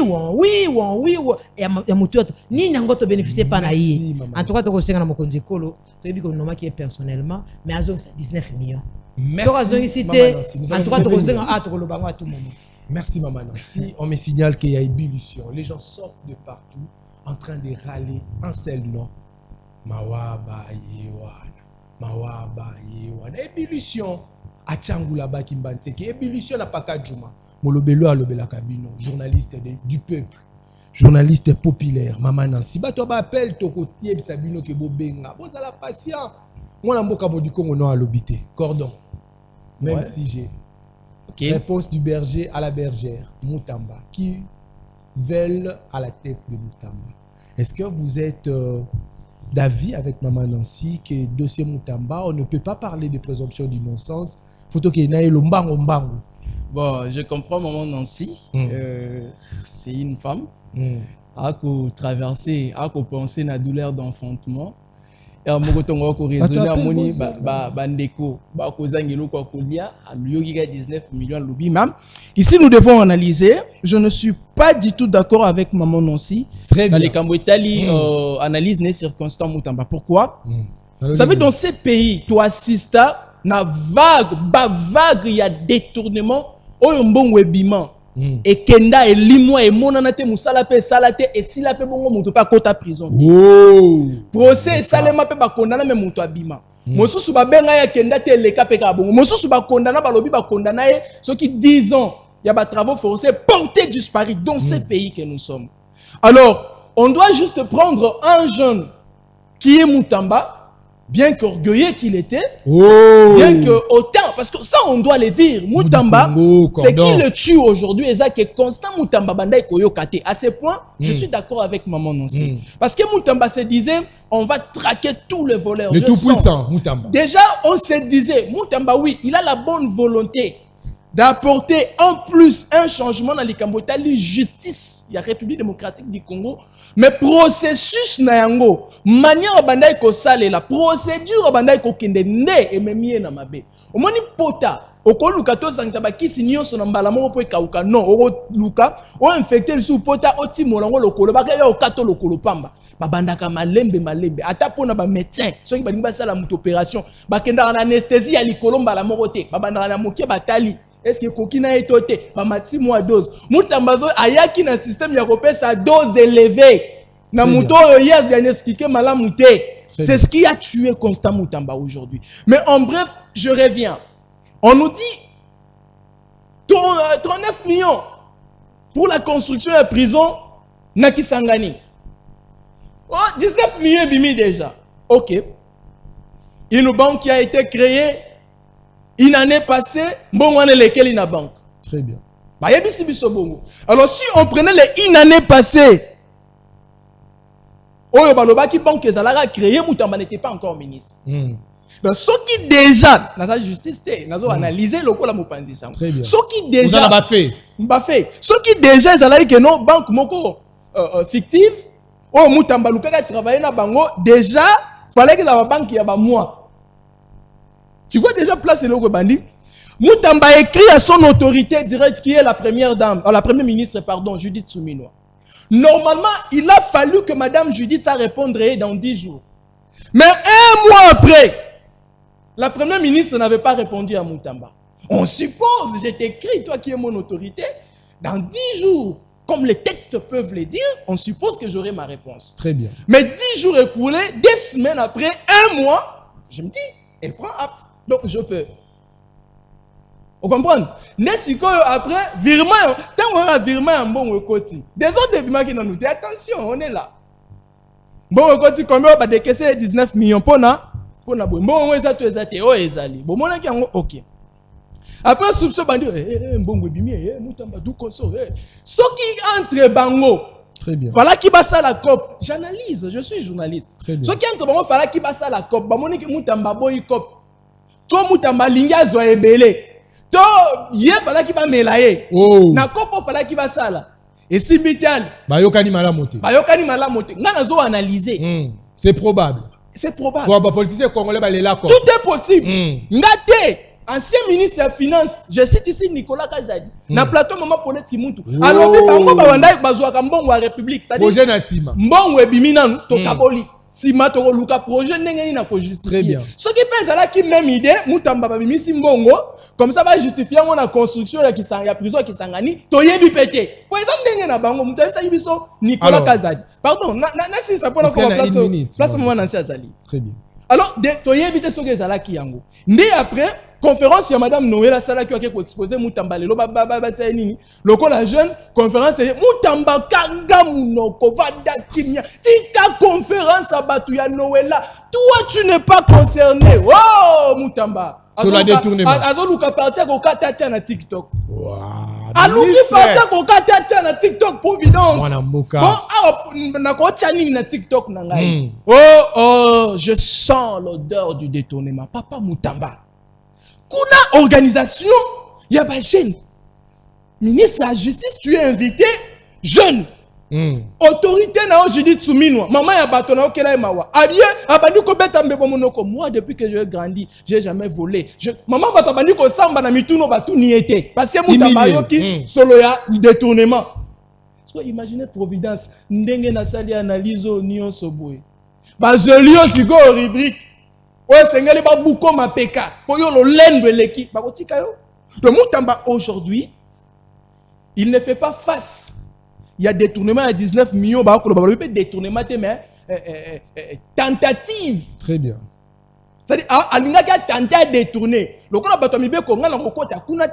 ya mutu yoto nini yango to bénéficier pa na ye. En tout cas to ko senga na mokonzi kolo to yebi ko noma ki personnellement mais azo 19 millions. Merci. Merci Maman Nancy. On me signale qu'il y a ébullition. Les gens sortent de partout en train de râler un seul nom. Mawaba Yewana. Ébullition. Achangula Bakimbanteke. Ébullition na Pakadjuma. Molobelo Alobela Kabino. Journaliste du peuple. Journaliste populaire. Maman Nancy. Bato ba appelle Toko Tieb Sabino Kebo Benga. Vous avez la patience. Moi, la mboka du Congo non à l'obité. Cordon. Même si j'ai réponse du berger à la bergère. Moutamba. Qui veulent à la tête de Moutamba. Est-ce que vous êtes d'avis avec Maman Nancy que dossier Moutamba, on ne peut pas parler de présomption d'innocence? Faut qu'il y ait le mbango. Bon, je comprends Maman Nancy. C'est une femme. À traverser, à penser la douleur d'enfantement. Et en mokotongo ko raisonner amoni bandeko ba kozangelo ko kolia aluyoki 19 millions lobi mam. Ici nous devons analyser. Je ne suis pas du tout d'accord avec Maman Nancy. Très bien. Dans les Camboditali analyse les circonstances Moutamba. Pourquoi? Vous savez dans ces pays tu assistes na vague il y a détournement oyombo webiment. Et kenda et limwa et monanate musala pe salate et sila pe bongo muto pa kota prison. Procès salema pe ba kondana me muto abima. Mosusu ba benga ya kenda te leka pe ka bongo. Mosusu ba kondana ba lobi ba kondana ye ceux qui 10 ans il y a ba travaux forcés portés disparus dans ces pays que nous sommes. Alors, on doit juste prendre un jeune qui est Moutamba, bien qu'orgueilleux qu'il était, bien que autant, parce que ça on doit le dire, Moutamba, c'est qui le tue aujourd'hui, et ça qui est constant Moutamba Bandai Koyokate. À ce point, je suis d'accord avec Maman Nancy. Parce que Moutamba se disait, on va traquer tous les voleurs. Le tout puissant, Moutamba. Déjà, on se disait, Moutamba, oui, il a la bonne volonté d'apporter en plus un changement dans les Camboditali, justice, il y a République démocratique du Congo, mais processus na yango, manière bandai ko sale la procédure bandai ko kende ne et memie na mabe. O moni pota, o ko luka to sangisa ba kisi nyonso na mbala moko po kauka non, o luka, o infecter le sous pota o timola ngo lokolo ba ka o kato lokolo pamba. Babandaka malembe ata pona ba médecin soki ba nimba sala muto opération ba kenda na anesthésie ya likolo mbala moko te babandaka na mokie batali. Est-ce que kokina etote ba mati mois dose Moutambazo ayaki na système ya kopesa dose élevée na muto yes diagnostiqué malamu te. C'est ce qui a tué Constant Moutamba aujourd'hui. Mais en bref, je reviens. On nous dit 39 millions pour la construction de la prison na Kisangani. Oh, 19 millions bimi déjà. OK. Une banque qui a été créée une année passée, bon, on est lesquels in la banque. Très bien. Alors, si on prenait les une année passée, Oyo balobaki banque ezalaka créé Moutamba n'était pas encore ministre. Donc ce qui déjà dans la justice nazo analyser lokola mopanzi sango. Ce qui déjà fait. Ce qui déjà ezalaki que non banque moko fictive oyo Moutamba lukaka travailler na bango déjà fallait que la banque ya ba mois. Tu vois déjà place le bandi. Moutamba écrit à son autorité directe qui est la première dame, la première ministre pardon, Judith Suminwa. Normalement, il a fallu que madame Judith ça répondrait dans 10 jours. Mais un mois après, la première ministre n'avait pas répondu à Moutamba. On suppose, j'ai écrit, toi qui es mon autorité, dans 10 jours, comme les textes peuvent le dire, on suppose que j'aurai ma réponse. Très bien. Mais 10 jours écoulés, 2 semaines après, un mois, je me dis, elle prend apte. Donc je peux. Vous comprenez? Après, virement, tant qu'on a virement un bon côté. Des autres virements qui nous disent, attention, on est là. Bon côté, combien on va décaisser 19 millions pour na? Pour na bon, on est à tout exact. Oh, ezali. Bon, mon qui ok. Après, sous ce bandit, bon, bimi, Moutamba, d'où qu'on sort. Ce qui entre bango. Très bien. Voilà qui passe à la COP. J'analyse, je suis journaliste. Très bien. Ce qui entre bango, voilà qui passe à la COP. Bah, mon Moutamba, boy COP. Toi, Moutamba, linga, zo ebele. To ye fala ki ba melaye na kopo fala ki ba sala et si mital bayokani malamote nga nazo analyser c'est probable pour politicien congolais balela quoi tout est possible ngate ancien ministre des finances je cite ici Nicolas Kazadi na plateau maman Paulette Kimuntu alors bango ba wanda bazwa ka mbongo wa république ça dit projet na sima mbongo ebimi nanu to kaboli sima to luka projet ndenge na ko justifier très bien ce qui pense là qui même idée Moutamba babimi simbongo comme ça va justifier la construction ya kisanga prison ya Kisangani to yebi pété pour exemple ndenge na bango mutabi sa yibiso Nicolas Kazadi pardon na si ça pour place moment na Azali très bien alors to yebi te soki ezala ki yango ndé après conférence ya madame Noël sala ki ko exposer Moutamba lelo ba sa nini lokola jeune conférence Moutamba kanga munoko vada kimia tika conférence abatu ya Noël toi tu n'es pas concerné oh Moutamba sur la détournement azoluka partir ko kata na TikTok aluki partir ko kata na TikTok providence bon na ko tani na TikTok na ngai oh je sens l'odeur du détournement papa Moutamba kuna organisation ya ba jeune ministre de la justice tu es invité jeune autorité na Judith Suminwa maman ya bato na okela mawa abie abandi ko beta mbebo monoko moi depuis que j'ai grandi j'ai jamais volé maman bato abandi ko samba na mituno batu ni été parce que Moutamba yoki solo ya détournement so imaginez providence ndenge na sali analyse nion soboy ba zelio siko rubrique ouais sengeli ba buko ma peka po yo lo lendo eleki ba kotika yo de Moutamba aujourd'hui il ne fait pas face. Il y a détournement à 19 millions, il y a détournement, mais tentative. Très bien. C'est-à-dire, il y a tenté à détourner. Le cas de la Congo, on a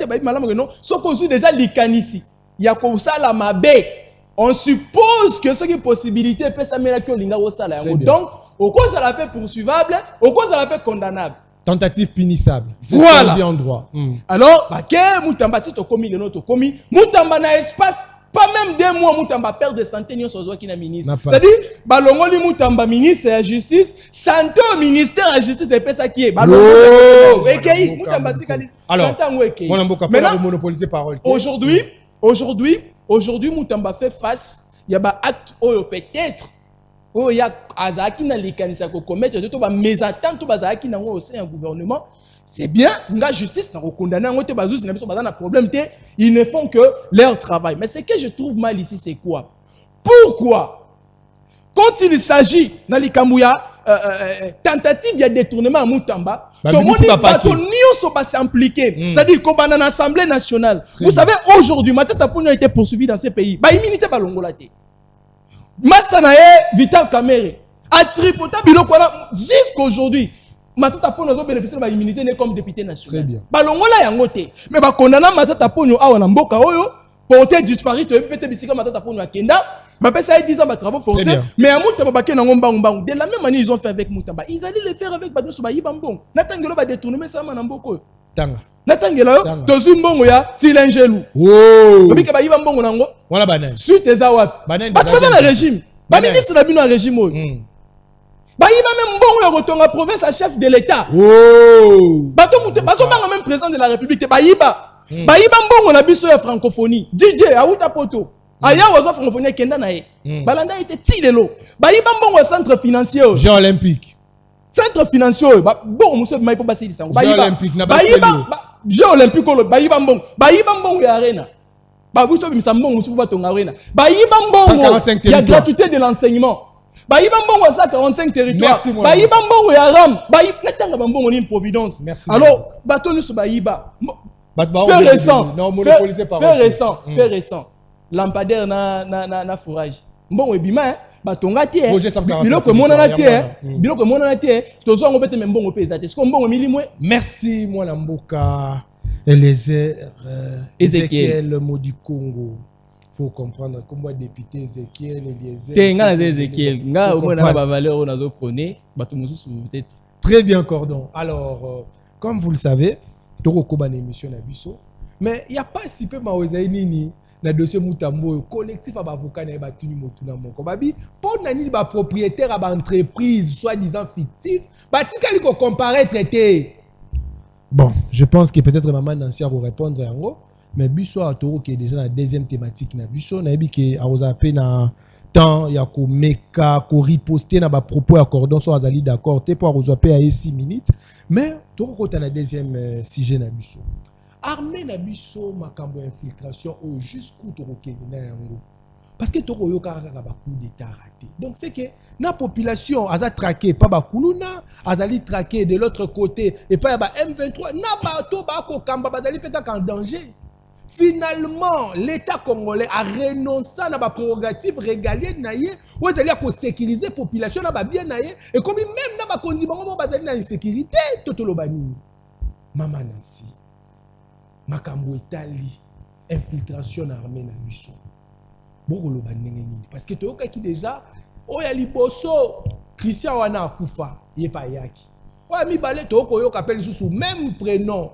déjà l'icanissi. Il y a comme ça la mabé. On suppose que ce qui est possibilité peut s'améliorer au linga au salaire. Donc, au cause de la paix poursuivable, au cause de la paix condamnable. Tentative punissable. Voilà. Dit en droit. Alors, que Moutamba tito commis le notre commis, Moutamba na espace. Pas même 2 mois, Moutamba perd de santé, nous sommes qui na ministre. C'est-à-dire, Balongoli Moutamba ministre de la justice, santé au ministère de la justice, c'est pas ça qui est. Balongoli Moutamba tikali. Alors, maintenant, monopoliser parole. Aujourd'hui, Moutamba fait face, il y a un acte où peut-être, où il y a Azaki na likanisa ko commettre, tout ba mésentente, tout ba Azaki na au sein du gouvernement. C'est bien, la justice n'a pas condamné, problème, ils ne font que leur travail. Mais ce que je trouve mal ici, c'est quoi? Pourquoi? Quand il s'agit, dans les Kamouya, tentative de détournement à Moutamba, tout le monde va s'impliquer. C'est-à-dire qu'on va dans l'Assemblée nationale. Vous savez, aujourd'hui, Matata Pogno a été poursuivi dans ces pays. Immunité balongolate. Mastanae, Vital Kamere. À Tripota, jusqu'à aujourd'hui. Matata Pogno a bénéficié de l'immunité comme député national. Très bien. Balongola yangote. Mais condamner Matata Pogno à Namboka Oyo, porter disparu, peut-être que Matata Pogno à Kenda. Ça a 10 ans de travaux forcés. Mais à Moutamba, de la même manière, ils ont fait avec Moutamba. Ils allaient le faire avec Badou Soubaï Bambon. Natangelo va détourner ça à Namboko. Tanga. Natangelo, Tozumbongo ya, Tilengelou. Oh. Bobika Baï Bambongo Nango. Voilà, banane. Suite et Zawap. Banane. Pas dans le régime. ba ministre na bino régime oyo bayiba même mbongo ya kotonga province à chef de l'état bato muté bazobanga même président de la république bayiba mbongo na biso ya francophonie DJ auta poto aya wazo francophonie kenda na ye balanda ete tilelo bayiba mbongo ya centre financier Jeux olympiques centre financier bon muso mai po basili sango Jeux olympiques na bayiba Jeux olympiques olo bayiba mbongo ya arena babuso bimisa mbongo muso batonga arena bayiba mbongo ya gratuité de l'enseignement bayiba mbongo ya 145 territoires bayiba mbongo ya ram bayiba natanga mbongo ni providence alors bato nyuso bayiba fait récent lampadaire na fourrage mbongo ebima batonga tie biloko monana tie tozongo bete mbongo pe ezate siko mbongo milimwe. Merci mwana mboka Ezekiel Modi Congo. Faut comprendre comment député Ezekiel Eliezer. Tenga Ezekiel nga au moins na ba valeur on a zo prôner bato mususu peut-être. Très bien Cordon. Alors comme vous le savez, toko ko ban émission na biso, mais il y a pas si peu maozaini nini na dossier Mutambo collectif avocat na batuni motuna moko babi pour nani ba propriétaire ba entreprise soi-disant fictif batikali ko comparer traité. Bon, je pense que peut-être maman Nancy va répondre en gros, mais biso a toro qui est déjà la deuxième thématique na biso na bi que aroza pe na temps ya ko meka ko riposter na ba propos ya cordon so azali d'accord te pour aroza pe à 6 minutes, mais toro ko ta na deuxième sujet na biso. Armée na biso makambo infiltration au jusqu'où toroke na yango parce que toro yo kaka ba coup d'état raté, donc c'est que na population aza traqué pas ba kuluna azali traqué de l'autre côté et pas ba M23 na ba to ba ko kamba bazali peka en danger. Finalement l'état congolais a renoncé à ba prérogative régalienne na ye ou azali ko sécuriser population na ba bien na ye et comme même na ba kondi bango bazali na insécurité totolo banini mama Nancy makambo etali infiltration armée na biso bokolo bandenge nini parce que toyokaki déjà oya liboso Christian wana akufa ye pa yaki oya mibale toyokoyoka pe lisusu même prénom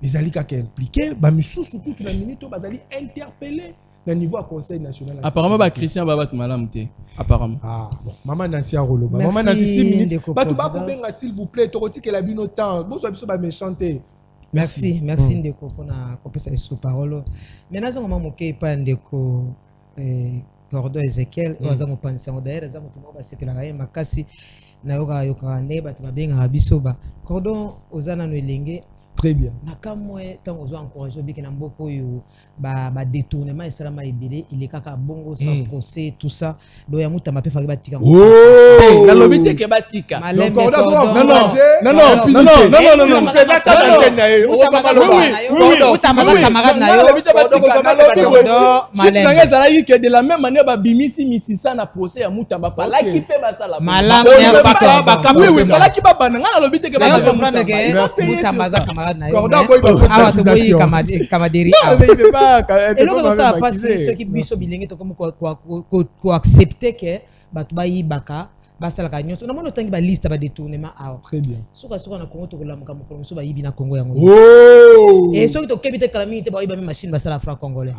ezali kaka impliqué ba misusu kutu na minute bazali interpellé na niveau à conseil national apparemment ba Christian ba bat malamu te apparemment bon maman Nancy Roloba maman Nancy 6 minutes batu ba ko benga s'il vous plaît toroti que la bino temps bozo biso ba méchanté. Merci ndeko pona kopesa sous parole. Maintenant zo mama moke pa ndeko Cordon Ezekiel waza mo panisa d'ailleurs za mutu mo ba sepela ka makasi na yoka ne batu babenga biso ba Cordon ozana no elenge. Très bien. Nakamwe tango zo encourager biki na mboko yo ba détournement esalama ebele il est kaka bongo sans procès tout ça do ya muta mape faki batika na lobite ke batika donc que de la même manière ba bimisi misisa na procès ya muta ba falaki pe basala malamu ba kamwe we falaki ba bananga na lobite ke ba comprendre que muta maza camarade na yo Cordon boy ba accusation kamaderi et là ça va passer ce qui biso bilingi to comme ko accepter que batu ba yibaka basala ka nyonso na mono tangi ba liste ba détournement awa très bien soka na Congo to kolamuka mokolo so ba yibi na Congo yango et soki to kebite calamité ba yiba machine basala franc congolais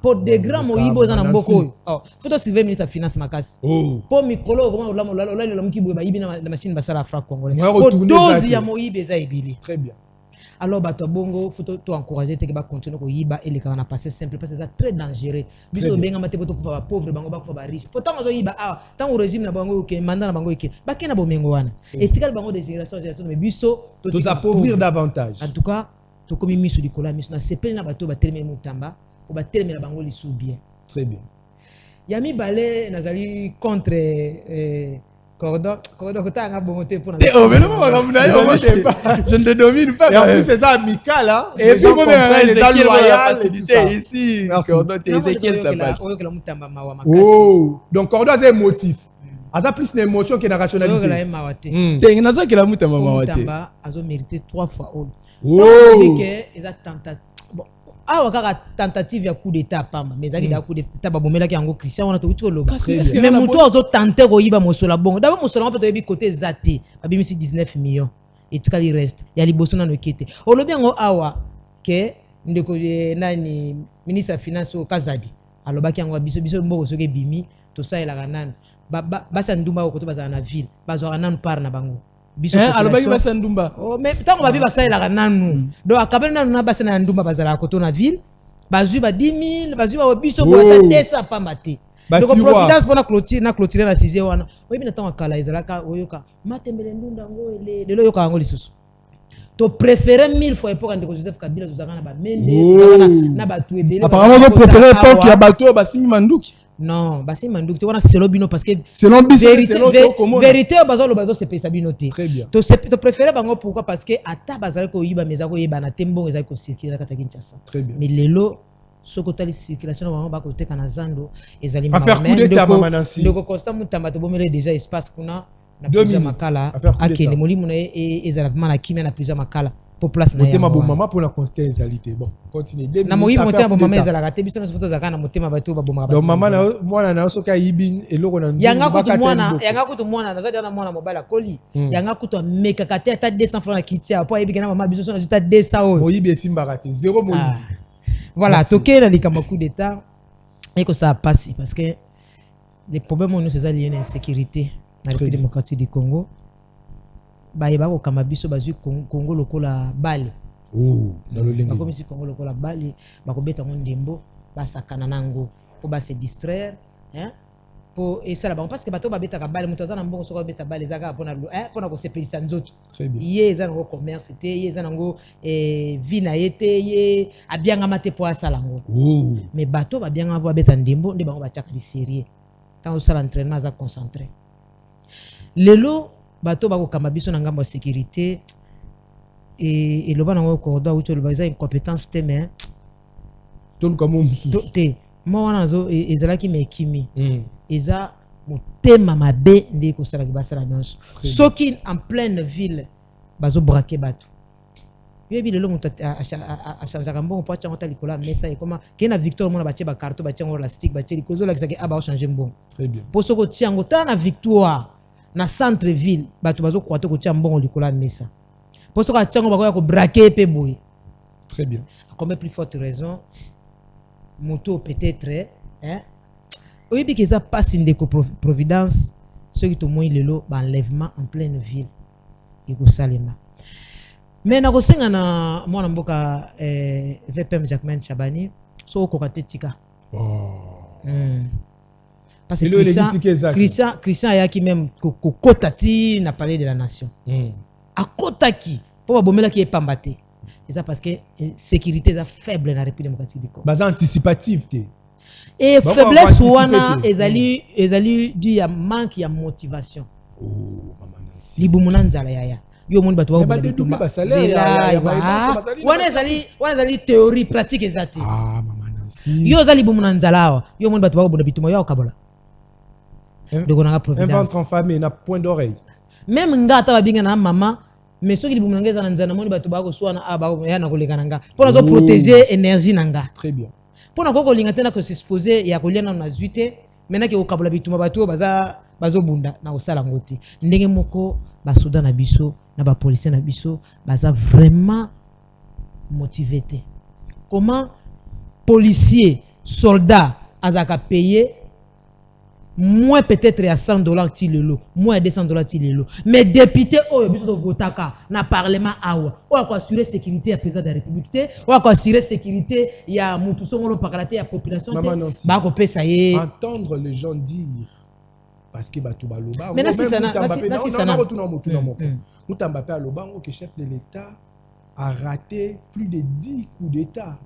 pour des grands moyibo za na mboko faut Sylvain ministre finance makasi pour mikolo comment la mkibo ba yibi na machine basala franc congolais pour dose ya moyibe za ebili très bien. Alors bato bongo faut to encourager te que ba continuer ko yiba et les kana passer simple parce que c'est très dangereux biso benga mate poto kufa ba pauvre bango ba kufa ba riche pourtant zo yiba tant au régime na bango ke mandat na bango ke ba kena bomengo wana et tikal bango des générations mais biso to appauvrir davantage en tout cas to komi misu dikola misu na sepeli na bato ba terminer mutamba ou ba terminer bango li sou bien très bien yami balé nazali contre Cordon kotanga bongoté pour mais je ne te domine pas et en plus c'est ça amical là et puis comme les loyaux ici Cordon Ezekiel ça passe donc Cordon c'est émotif a plus d'émotion que de rationalité te nazo que la mutamba mawate mutamba azo mérité 3 fois oh que eza tentative awa kaka tentative ya coup d'état pamba mais zaki da coup d'état ba bomela ki yango Christian wana to utoloba mais muto azo tenter ko yiba mosola bongo d'abord mosola peut être côté zati abimisi 19 millions et tikali reste ya liboso na no kete olobi yango awa ke ndeko nani ministre ya finance o Kazadi alobaki yango biso mboko soke bimi to ça et la ganan basa ndumba ko to baza na ville bazo ganan par na bango biso alobaki basa ndumba oh mais tant ba bi basa et la ganan donc akabena na basa na ndumba baza la ko to na ville bazui ba 10 000 bazui ba biso ko ta 200 pa maté donc providence pour na clôturer na 6e wana oyebi na tango kala ezalaka oyoka matembele ndunda ngo ele lelo yoka yango lisusu to préférer 1000 fois époque ndeko Joseph Kabila tozaka na ba mende na ba tu ebele apparemment vous préférez époque ya bato basimi manduki non basimi manduki te wana selon bino parce que selon biso vérité bazo lo bazo se pesa bino te très bien to préférer bango pourquoi parce que ata bazala ko yiba meza ko yeba na tembo ezali ko circuler na kata Kinshasa très bien mais lelo soko tali circulation bango ba ko teka na zando ezali ma faire coup d'état mama Nancy ndeko Costa Mutamba to bomele déjà espace kuna na plusieurs makala akende molimu na ezalaka na kimia na plusieurs makala pour place na motema bo mama pour la constater ezalité bon continue na moyi motema bo mama ezalaka te biso na photo zaka na motema bato ba bomaka donc mama na mwana na soka yibi eloko na nzungu yanga kutu mwana na zadi na mwana mobile akoli yanga kutu mekaka te ata 200 francs na kitia po yibi kana mama biso so na juta 200 o moyibi esimbaka te zéro moyibi voilà toké na likama coup d'état et que ça passe parce que les problèmes nous c'est ça lié à l'insécurité na République démocratique du Congo bayeba ko kamabiso bazui Congo lokola bale dans le lingue comme si Congo lokola bale bakobeta ndembo basakana nango pour ba se distraire hein pour et ça là parce que bato babeta ka bale muto za na mbongo soko beta bale zaka pona ko sepelisa nzoto très bien ye za ngo commerce te ye za ngo vie na yete ye abianga mate po asala ngo mais bato babianga po beta ndembo nde bango bachaka di sérieux quand on sala entraînement za concentré lelo bato bako kamabiso na ngambo sécurité et le bana ngo ko do ucho le baza incompétence te mais ton comme mususu te mo wana zo ezalaki mekimi eza motema mabe nde ko sala basala nyonso soki en pleine ville bazo braquer bato yebi lelo muta a changer mbongo po chango ta likola mesa e koma kena Victor mona bache ba carton bache ngo plastique bache likozo la kisaki aba changer mbongo très bien po soko tiango ta na Victoire na centre ville bato bazo kwato ko tia mbongo likola mesa po soko tiango bakoya ko braquer pe boy très bien à combien plus forte raison moto peut-être hein oyebi que ça passe ndeko providence ceux qui to moi lelo ba enlèvement en pleine ville iko salema mais na kosenga na mwana mboka VPM Jacquemain Chabani so ko katetika parce que Christian ayaki même kokotati na palais de la nation akotaki po ba bomela ki epambate et ça parce que sécurité est faible dans la République démocratique du Congo basa anticipative te et faiblesse wana ezali dû à manque ya motivation mama Nancy libumuna nzala yaya yo moni bato ba bitumba wana ezali théorie pratique ezati mama Nancy yo zali libumuna nzala wa yo moni bato ba bitumba yo kabola de konanga providence un ventre en famille na point d'oreille même ngata babinga na mama mais soki libumuna ngeza na nzana moni bato ba ko swana ba ya na koleka nanga pour zo protéger énergie nanga très bien pour na ko linga tena ko s'exposer ya kolia na zuite maintenant que okabola bitumba bato bazo bunda na osala ngoti ndenge moko basoda na biso na ba policier na biso baza vraiment motivé te comment policier soldat azaka payer moins peut-être à $100 ti lelo moins à $200 ti lelo mais député oyo biso to votaka na parlement awa o ko assurer sécurité ya président de la république te o ko assurer sécurité ya mutu songolo pakalate ya population te ba ko pesa ye entendre les gens dire parce que bato baloba mais nasi sana Mutamba pe alobango que chef de l'État a raté plus de 10 coups d'État.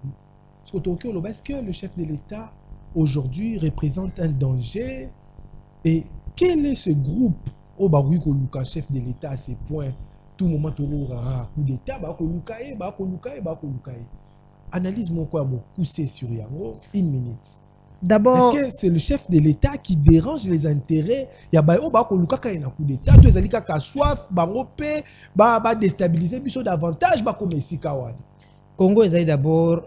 Est-ce que le chef de l'État aujourd'hui représente un danger? Et quel est ce groupe au Baruiko Luka, chef de l'État à ce point? Tout moment tu auras un coup d'État, analyse mon quoi pousser sur Yango, une minute. D'abord, est-ce que c'est le chef de l'État qui dérange les intérêts? Il y a un coup d'État, tu as dit soif, déstabiliser davantage, Congo est d'abord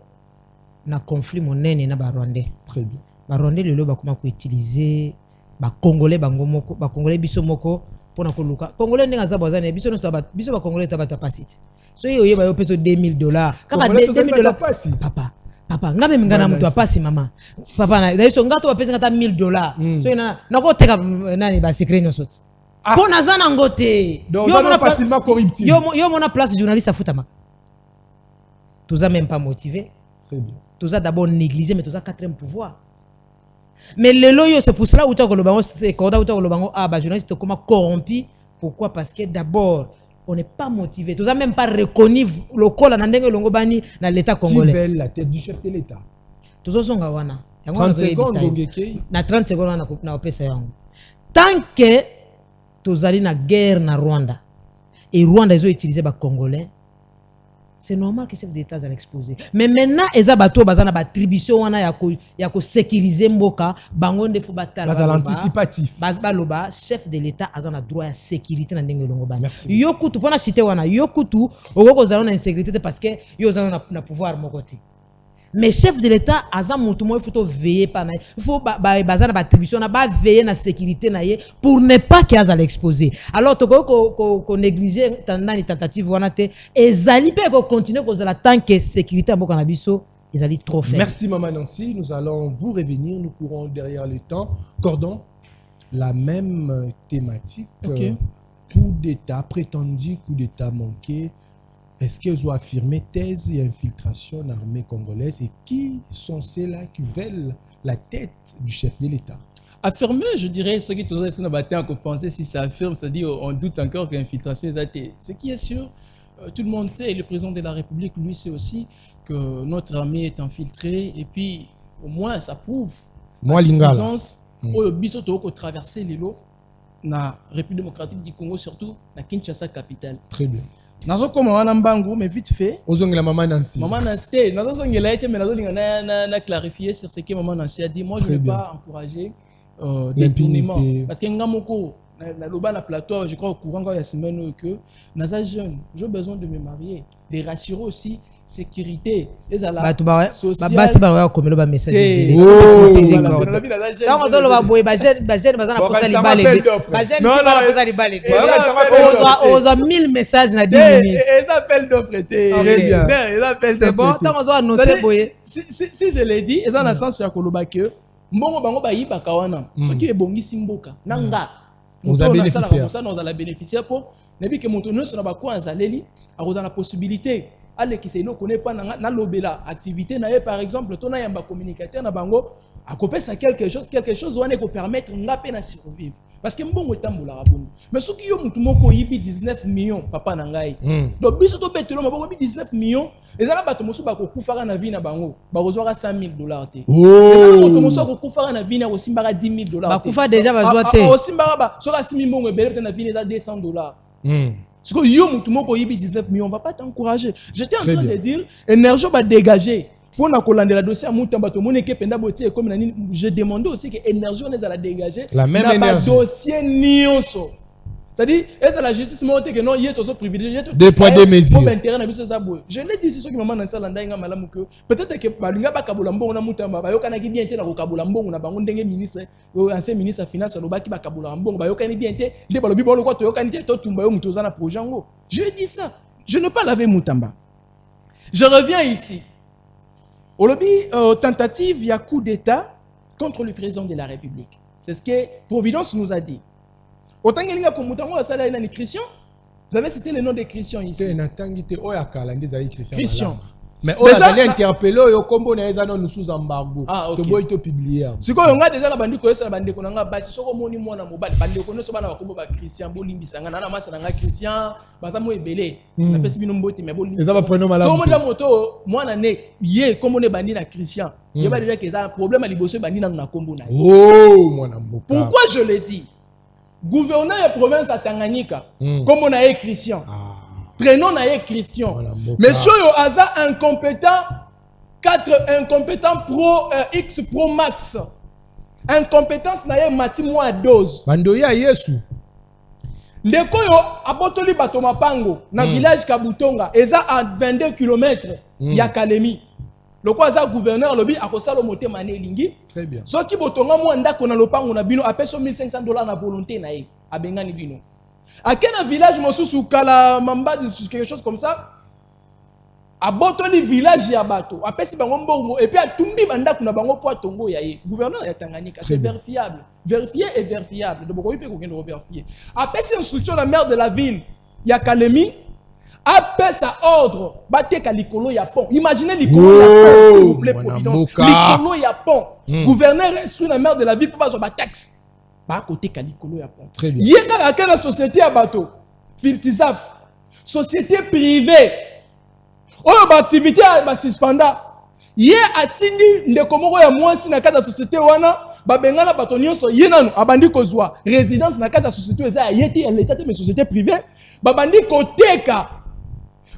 un conflit monene na Rwandais. Très bien. Rwandais le ba comment utiliser ba Congolais bango moko, ba Congolais biso moko pour na koluka. Congolais ndinga za bozana biso no biso ba Congolais tabata pasite. So yo ba yo peso $2,000. Kaka $2,000 papa. papa ngabe mingana mtu apasi mama papa na daito ngato bapesa ngata $1000 so ina nakoteka nani ba secret nyosoti po nazana ngote donc on facilement corruptible yo mona place journaliste afutama tous a même pas motivé très bien tous a d'abord négligé mais tous a quatrième pouvoir mais le loyo c'est pour cela où tu as le bango c'est corda où tu as le bango ah bah journaliste comment corrompu pourquoi parce que d'abord on n'est pas motivé. Tous a même pas reconnu le col en ndenge longo bani dans l'état congolais. Qui veut la tête du chef de l'état. Tous os nga wana. 30 secondes ngongeke. Na 30 secondes na opesa yango. Tant que tous ali na guerre na Rwanda et Rwanda ils ont utilisé ba congolais. C'est normal que le chef d'état va l'exposer. Mais maintenant eza bato bazana ba attribution wana ya ko sécuriser mboka bango ndefu batala. Bazala anticipatif. Baloba chef de l'état azana droit à sécurité na ndenge longo bana. Yokutu pona cité wana yokutu okoko zala na insécurité parce que yo zala na pouvoir mokoti. Mais chef de l'état azan mutu mo il faut veiller pa na il faut bazana ba attribution na ba veiller na sécurité na ye pour ne pas qu'il azala l'exposer. Alors to ko négliger tandani tentative wana te ezali pe ko continuer ko zala tant que sécurité mboka na biso ezali trop faible. Merci maman Nancy, nous allons vous revenir, nous courons derrière le temps. Cordon, la même thématique. Okay. Coup d'état prétendu, coup d'état manqué. Est-ce qu'ils ont affirmé thèse et infiltration dans l'armée congolaise et qui sont ceux-là qui veulent la tête du chef de l'État? Affirmer, je dirais, ceux qui sont dans la bataille, qu'on pensait si ça affirme, c'est-à-dire on doute encore que l'infiltration est athée. Ce qui est sûr, tout le monde sait, et le président de la République, lui, sait aussi que notre armée est infiltrée et puis au moins ça prouve la suffisance au bisoto au traverser les lots dans la République démocratique du Congo, surtout dans Kinshasa capitale. Très bien. Nazo comme on Mbangu mais vite fait. Ozongela maman Nancy. Maman Nancy, nazo zongela été mais nazo na clarifier sur ce que maman Nancy a dit. Moi je ne vais pas encourager l'impunité parce que ngamoko na loba na plateau, je crois au courant quand il y a semaine que naza jeune, j'ai besoin de me marier, de rassurer aussi sécurité les ala social basi ba ko melo ba message de quand on doit boy ba jeune bazana posa libale ba jeune ba posa libale on a 1000 messages na 10 minutes et ça appelle d'offre était très bien c'est bon quand on doit annoncer boy si je l'ai dit et dans le sens ya koloba que mbongo bango ba yiba kawana ce qui est bongisi mboka nanga vous avez bénéficié ça nous a la bénéficier pour nebi que monto non na ba ko azaleli a la possibilité allez qui ne connaît pas na lobela activité na par exemple ton ayamba communicateur na bango a copé ça quelque chose on est pour permettre ngapé na survivre parce que mbongo tambola rabongo mais ce qui yo mutu moko yibi 19 millions papa na ngai donc biso to betelo maboko 19 millions ezala bato mosu ba ko kufara na vie na bango ba kozwaka $100,000 te ezala bato mosu ko kufara na vie na ko simbaka $10,000 ba kufa déjà ba zwa te o simbaka ba so ka simi mbongo ebele na vie na $200. Parce que yo mutumoko yibi 19 millions, on va pas t'encourager. J'étais en train de dire énergie va dégager pour na kolande la dossier mutamba to moneke penda botie comme nani je demandais aussi que énergie on est à la dégager la même énergie dossier nionso. C'est-à-dire est-ce la justice monte que non hier tous privilégiés des poids des mesures. Je l'ai dit c'est ce que maman na sala ndanga malamu que peut-être que balinga ba kabula mbongo na mutamba ba yokana ki bien te na ko kabula mbongo na bango ndenge ministre ancien ministre à finance lo baki ba kabula mbongo ba yokani bien te nde ba lobi bolo ko to yokani te to tumba yo muto za na projet ngo. Je dis ça. Je ne pas laver mutamba. Je reviens ici. Au lobby tentative il y a coup d'état contre le président de la République. C'est ce que Providence nous a dit. Autant que les gens qui sont Christian, vous avez cité le nom de Christian ici. Christian. Mais on a interpellé au combo nous sous embargo. Ah ok. To publier. Si quoi on a déjà la bande ko esa bande ko nga basi soko moni mwana mobali bande ko no so bana bakombo ba Christian bolimbisa nga na masa nga Christian baza mo ebele na pesi bino mboti me bolimbisa. Ça va prendre malade. So mo la moto mwana ne ye kombo ne bandi na Christian. Ye ba dire que ça problème à liboso bandi na kombo na. Oh mwana mboka. Pourquoi je le dis? Gouverneur de province à Tanganyika comme on a Christian. Prénom na Christian. Monsieur yo aza incompétent 4 incompétent pro X Pro Max. Incompétence na mati mo dose. Bandoya Yesu. Ndeko yo abotoli bato mapango na village Kabutonga eza à 22 km ya Kalemi. Le quoi ça gouverneur lobi akosala motema na elingi. Très bien. So ki botonga mo ndako na lopango na bino apeso $1,500 na volonté na ye abengani bino. À quel village mosusu kala mamba quelque chose comme ça abotoli village ya bato apesi bango mbongo et puis atumbi bandako na bango po atongo ya ye gouverneur ya Tanganyika c'est vérifiable vérifié et vérifiable de bokoyi pe ko ngendo vérifier apesi instruction la maire de la ville ya Kalemi apesa ordre bateka likolo ya pont imaginez likolo ya pont s'il vous plaît providence likolo ya pont gouverneur instruit la maire de la ville pour bazo ba taxe ba côté ka likolo ya pont yeka ka la société ya bato Filtisaf société privée oyo ba activité ba suspenda ye atindi ndeko moko ya mwasi na kata société wana ba bengana bato nyonso ye nanu abandi kozwa résidence na kata société eza yeti ya l'état de société privée ba bandi koteka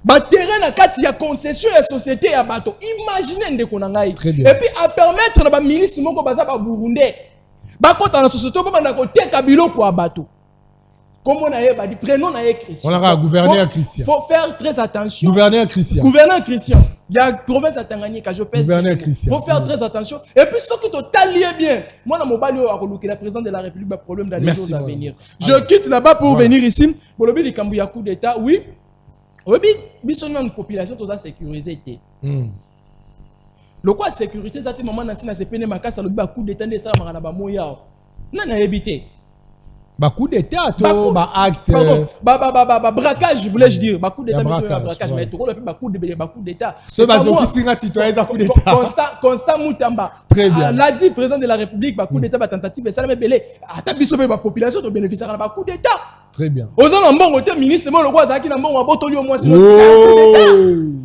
ba terrain na kati ya concession ya société ya bato imaginez ndeko na ngai et puis à permettre na ba milice moko baza ba burundais ba kota na société ba banda koteka biloko ya bato. Comment on a dit prénom na Christian. On a gouverneur Christian. Faut faire très attention. Gouverneur Christian. Gouverneur Christian. Il y a province à Tanganyika, je pèse. Gouverneur Christian. Faut faire très attention. Et puis ce qui total lié bien. Moi dans mon bali a relouqué la présidente de la République a problème dans les jours à venir. Je quitte là-bas pour venir ici pour le but du Kambouya coup d'état. Oui. Oui, biso une population tout ça sécurisé. Le quoi sécurité ça moment na sina se pene makasa le coup d'état de ça marana ba moya. Nana éviter. Bah coup d'état to bah acte braquage voulais-je dire bah coup d'état braquage mais tout le coup d'état ce bazo qui singa citoyen za coup d'état Constant Mutamba très bien l'a dit président de la République bah coup d'état bah tentative et ça me belé ata biso ba population to bénéficier na bah coup d'état très bien aux en mbongo te ministre mo le roi zaki na mbongo abotoli au moins sinon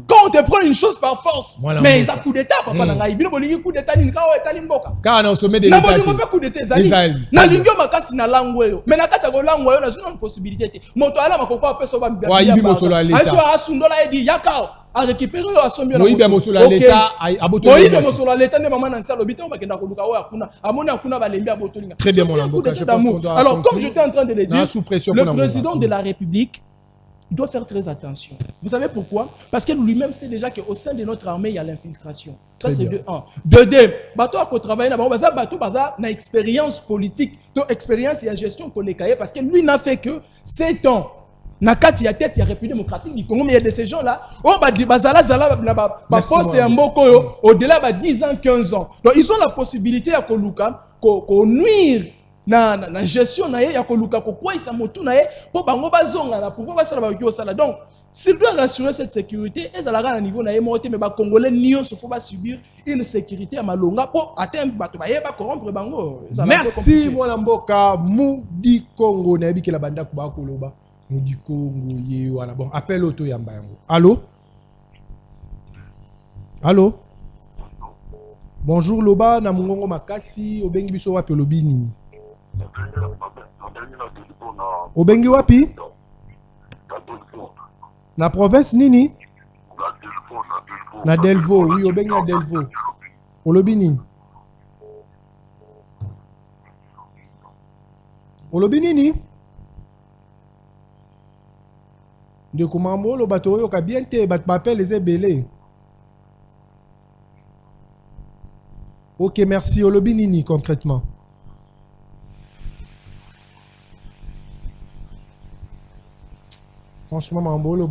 quand on te prend une chose par force mais ça coup d'état papa na ngai bino bolingi coup d'état ni kawa etali mboka car on sommet de l'état na bolingo coup d'état zali na lingio makasi na langue mais na kata ko langue yo na zuna possibilité te moto ala makoko apeso ba mbia wa yibi mosolo ya l'état aso asundola edi yakao a récupérer a sombi na yibi mosolo ya l'état abotoli yibi mosolo ya l'état ne maman na salo bito bakenda ko luka wa kuna amona kuna balembi abotolinga très bien mon avocat je pense alors comme j'étais en train de le dire le président de la République il doit faire très attention. Vous savez pourquoi? Parce que lui-même sait déjà qu'au sein de notre armée, il y a l'infiltration. Ça, c'est de 1. De 2, bateau à travailler là-bas, bateau a expérience politique, expérience et gestion collègue, parce que lui n'a fait que 7 ans. Nakati ya tête, il y a République démocratique du Congo, mais il y a de ces gens-là, poste et un bokoyo, au-delà de 10 ans, 15 ans. Donc, ils ont la possibilité à Koluka, qu'on nuire na gestion na ye ya koluka ko kwa isa motu na ye po bango bazonga na pouvoir basala ba kyo sala donc s'il doit rassurer cette sécurité et ça la niveau na ye moté mais ba congolais nion se faut pas subir une sécurité à malonga po atteindre bato ba ye ba corrompre bango merci mwana mboka Mudi Congo na bi ke la banda ko ba koloba Mudi Congo ye wana bon appel auto yamba yango allô allô bonjour loba na mungongo makasi obengi biso wapi lobi nini obengi wapi na province nini na Delvo oui obengi na Delvo olobi nini ndeko mamolo bato oyo ka bien te bato bapel les ebele ok merci olobi nini concrètement franchement, Mambolo,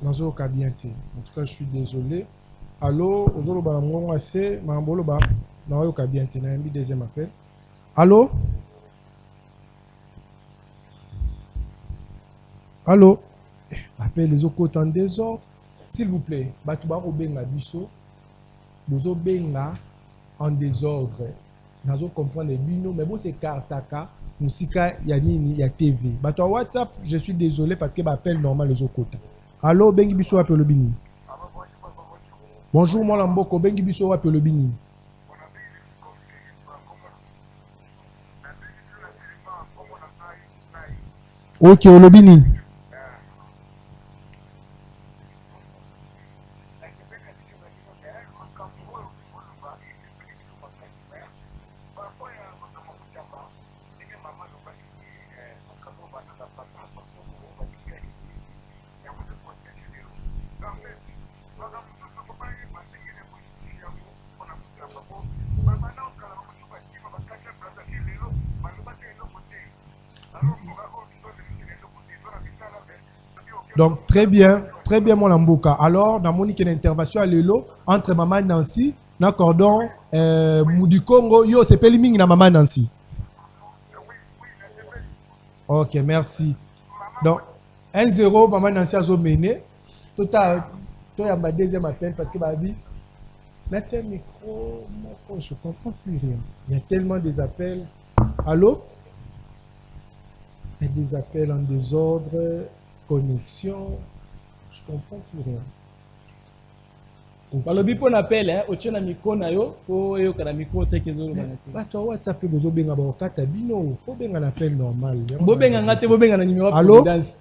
nazo ka bien te. En tout cas, je suis désolé. Allô, ozolo ba ngongo assez, Mambolo ba nazo ka bien te. Na yembi deuxième appel. Allô? Allô? Appel les autres en désordre. S'il vous plaît, batu ba ko benga biso. Bozo benga en désordre. Nazo comprendre bino, mais bon c'est kartaka. Musika Yanini ya TV. Bato WhatsApp, je suis désolé parce que m'appelle normal les autres côtés. Allô, Bengi Biso appelle Bini. Bonjour, moi Lamboko, Bengi Biso appelle Bini. Ok, Olobini. Donc, très bien, Très bien, mon Mboka. Alors, dans mon une intervention à l'élo entre Maman Nancy, na cordon, Moudi Congo, yo, c'est Peliming na Maman Nancy. Ok, merci. Donc, 1-0, Maman Nancy a mené. Toi, il y a ma deuxième appel parce que ma vie. Là, tiens, micro, je ne comprends plus rien. Il y a tellement des appels. Allô? Il y a des appels en désordre, connexion. Je ne comprends plus rien. balobi mpo na appel otie na micro na yo po oyokana micro oteki ezoloba na te bato ya whatsapp bozobenga bakokata bino fo benga na appel normal bobenga nga te bobenga na numéro Allô? Providence.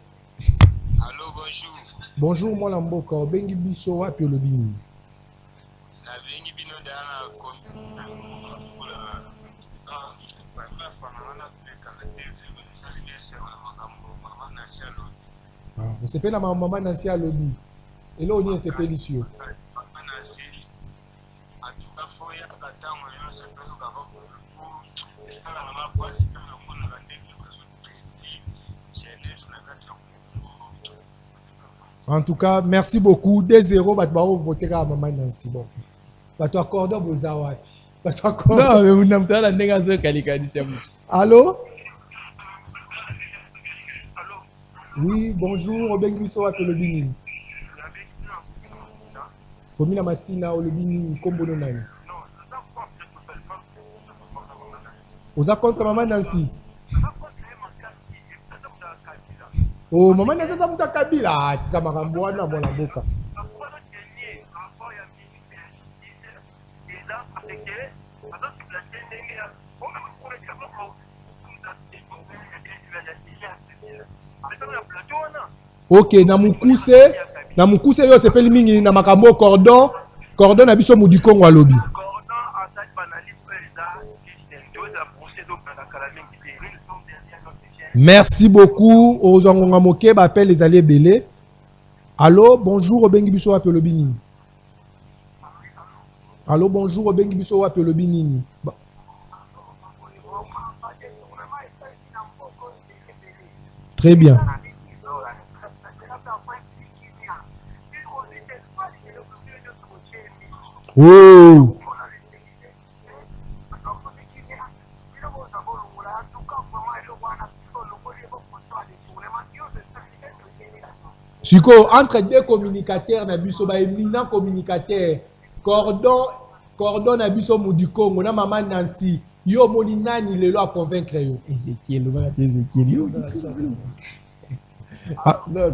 Allô, bonjour. Bonjour mwana mboka obengi biso wapi olobi nini Nabengi bino dana osepeli na mama Nancy alobi elo oni esepeli si yo En tout cas, merci beaucoup. 2-0, bato voter à Maman Nancy. Bon. Bato accorder boza wapi. Bato accorder. Non, mais vous n'avez pas ndenga zo kalikanisa mutu. Allô? Oui, bonjour. Obengi biso wapi olobi nini? Komina Masina olobi nini kombono nani? Oza contre Maman Nancy. Oh, Maman Nancy za muta Kabila. Tika makambo wana mwana mboka. Ok, na mukuse yo sepeli mingi na makambo cordon na biso Moudi Congo alobi. Merci beaucoup aux Angonga Moké, appelle les alliés belé. Allô, bonjour obengi biso wapi olobi nini? Allô, bonjour obengi biso wapi olobi nini? Très bien. Oh. Siko, entre deux communicateurs, na biso ba éminent communicateur, cordon na biso Moudi Congo, na Maman Nancy, yo moni nani lelo a convaincre yo. Ezekiel, Ezekiel.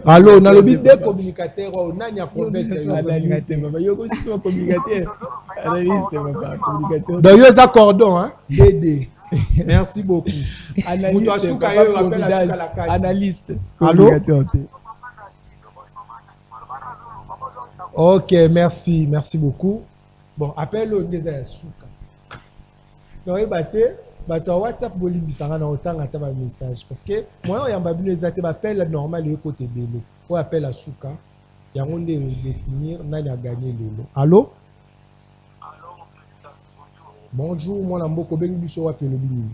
Allô, na lobi deux communicateurs, nani a convaincre yo. Analyste, papa. Yo aussi tu communicateur. Analyste, papa. Communicateur. Donc yo za cordon, hein? DD. Merci beaucoup. Analyste, papa. Analyste. Allô? Ok, merci beaucoup. Bon, appelle le déjà souka. Donc, bato WhatsApp bolimbisanga na autant ata ba message parce que moi yamba bino ezate ba appel normal et côté belé. On appelle à souka. Yango nde définir nani a gagné lelo. Allô? Bonjour, moi na mboko bengi biso wapi lobi nini?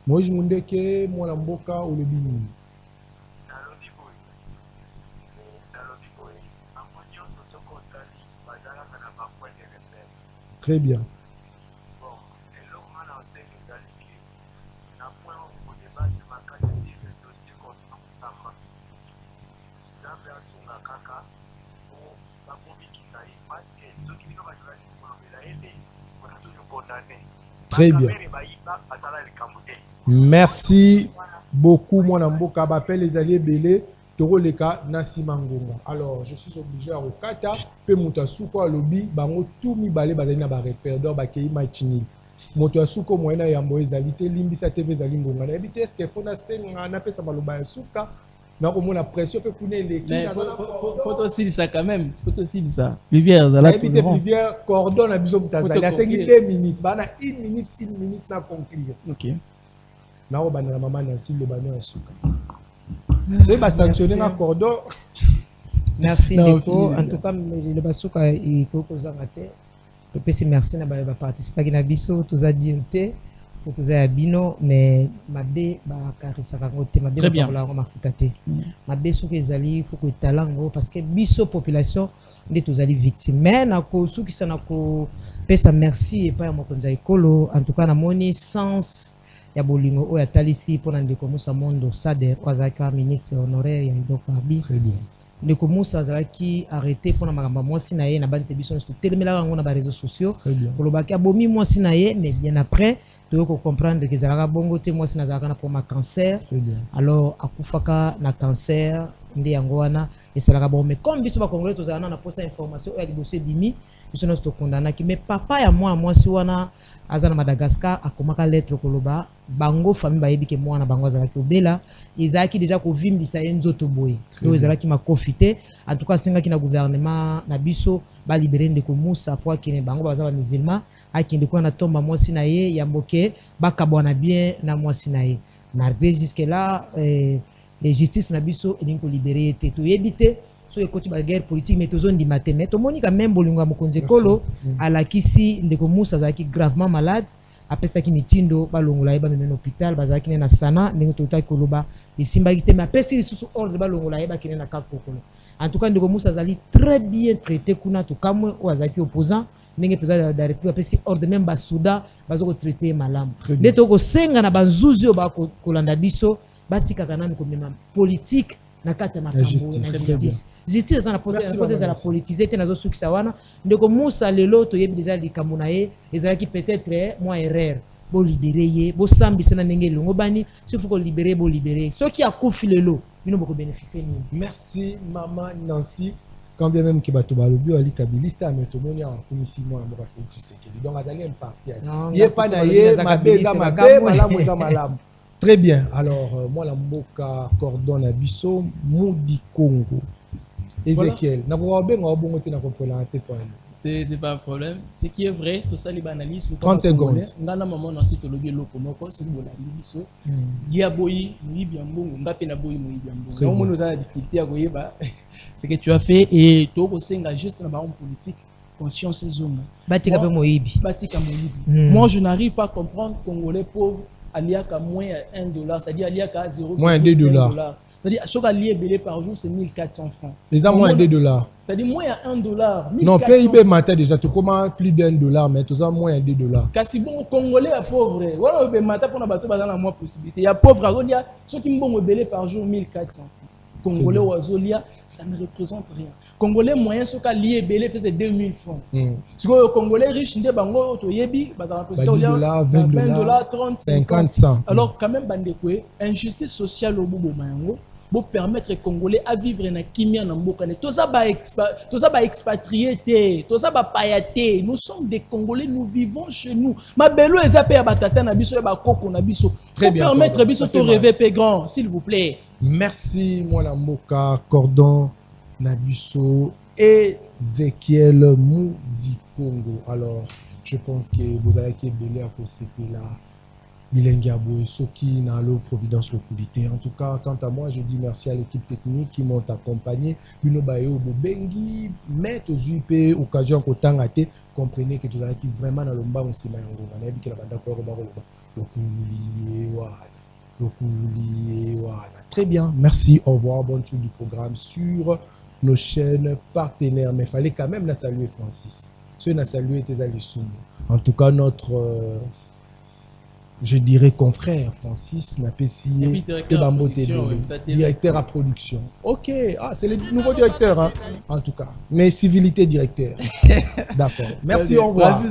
Moïse Mundeke, moi na mboka olobi nini? Très bien. Très bien. Merci beaucoup, mon amboka. Appelle les alliés belé. Toroleka Nasima Ngonga. Alors, je suis obligé à Okata, pe Moutasuko Alobi, bango tout mi balé bazali na ba repère ba kei machini. Moutasuko moyena ya moezalité limbisa TV zali Ngonga. Na habité est-ce que fona senga na pesa baloba ya suka na ko mona pression pe kuna eleki na zona photo aussi ça quand même, photo aussi ça. Rivière za la habité rivière cordon na biso mutazali a 5 minutes bana 1 minute na conclure. OK. Na ko bana Maman Nancy le bana ya suka. C'est pas sanctionné un cordon. Merci Deko. En tout cas, le basuka il faut que vous arrêtez. Le PC merci na ba participer à Ginabiso, tous a dit po tozala bino mais mabe bakarisaka ngo te mabe bakola yango mafuta te mabe soki ezali faut koetala yango parce que biso population nde tozali victime mais nakosukisa na kopesa merci epai ya mokonzi ya ekolo en tout cas namoni sens ya bolingo oyo atalisi mpona ndeko Musa Mondo Sader oyo azalaki ministre honoraire ya Hidroka Abi ndeko Musa azalaki arrêté mpona makambo ya mwasi na ye na bandi te biso nyonso totelemelaka yango na bareseau sociaux kolobaki abomi mwasi na ye mais bien après toyo kocomprendre ke ezalaka bongo te mwasi na azalaka na problème ya cancer alors akufaka na cancer nde yango wana esalaka bon mais comme biso bakongolais tozalaka na posa information oyo ya liboso ebimi biso nyonso tokondanaki mais papa ya mwasi wana aza na Madagascar akomaka lettre koloba bango famille bayebi ke mwana bango azalaki obela ezalaki déjà kovimbisa ye nzoto boye oyo ezalaki makofi te en tout cas asengaki na gouvernement na biso balibere ndeko Musa po akende bango baza bamusulman akende kuna na tomba mwasi na ye ya mboke bakabwana bien na mwasi na ye malgré jusque là justice na biso elingi kolibere ye te toyebi te so ekoti ba guerre politique mais tozondima te mais tomoni quand même bolingo ya mokonzi ekolo alakisi ndeko Musa azalaki gravement malade apesaki mitindo balongola ye bameme na hôpital bazalaki ne na sana ndenge totaki koloba esimbaki te mais apesi lisusu ordre balongola ye bakende na kaka kokolo en tout cas ndeko Musa azali très bien traité kuna tokamwe oyo azalaki opposant ndenge président de la République apesi ordre même basuda bazokotraite ye malamu nde tokosenga na banzuzi oyo bakolanda biso batikaka nani komema politique na kati ya makambo na justice eza na pote ezala politize te nazosukisa wana ndeko Musa lelo toyebi deja likambo na ye ezalaki peut-être mwa erreur bolibere ye bosambisa na ndenge elongo bani soki kolibere bolibere soki akufi lelo bino bokobénéficie nini. Merci Maman Nancy. Quand bien même que bato balobi ali kabiliste ametomoni en commission moi mboka Félix Tshisekedi donc azali impartial ye pa na ye mabeza mabe malamu za malamu. Très bien. Alors, moi, la mboka cordon abisso, Moudi Congo. Ezekiel, c'est pas un problème. Ce qui est vrai, tout ça, les banalises. 30 secondes. Ngana maman ensuite le lobby loko moko c'est bon la biso. Ya boyi oui bien bon, ngape na boyi oui bien bon. Donc on a la difficulté à goyeba. Ce que tu as fait et to ko senga juste na baron politique. Conscience zone. Batika pe moyibi. Batika moyibi. Moi je n'arrive pas à comprendre congolais pauvres aliaka moins $1, c'est-à-dire aliaka 0. Moins $2. C'est-à-dire, ce qu'on lié belé par jour, c'est 1400 francs. Ils ont moins $2. C'est-à-dire, moins $1. Non, PIB matin déjà, tu commandes plus $1, mais tu as moins $2. Car si bon, Congolais est pauvre, voilà, le matin pour la moins possibilité. Il y a pauvre, il y a ceux qui m'ont belé par jour 1400 francs. Congolais ou Azolia, ça ne représente rien. Congolais moyen, ce qu'on lié belé peut-être 2000 francs. Si le Congolais riche, il y a $20, 30, 50, 100. Alors, quand même, injustice sociale au bout de pour permettre aux Congolais à vivre dans kimia na mboka ne toza ba expatriés toza ba payaté nous sommes des Congolais nous vivons chez nous mabelo ezape ya batata na biso ya bakoko na biso pour permettre biso to rêver pe grand s'il vous plaît. Merci moi la mboka cordon na biso Ezekiel Moudi Congo. Alors je pense que vous allez qui belé à CP là Bilengi Aboye, Soki, Nalo, Providence, Localité. En tout cas, quant à moi, je dis merci à l'équipe technique qui m'ont accompagné. Bino Bayo, Bobengi, mais aux UP, occasion qu'au temps été, comprenez que tout ça qui vraiment dans le bas, on s'est mis en gros. On a vu que la bande d'accord au Très bien, merci, au revoir, bonne suite du programme sur nos chaînes partenaires. Mais il fallait quand même la saluer, Francis. Ceux qui salué tes alissous. En tout cas, notre. Je dirais confrère Francis Napessi, directeur à production. Ok, ah, c'est le nouveau directeur, hein, en tout cas. Mais civilité directeur. D'accord. Merci, au revoir.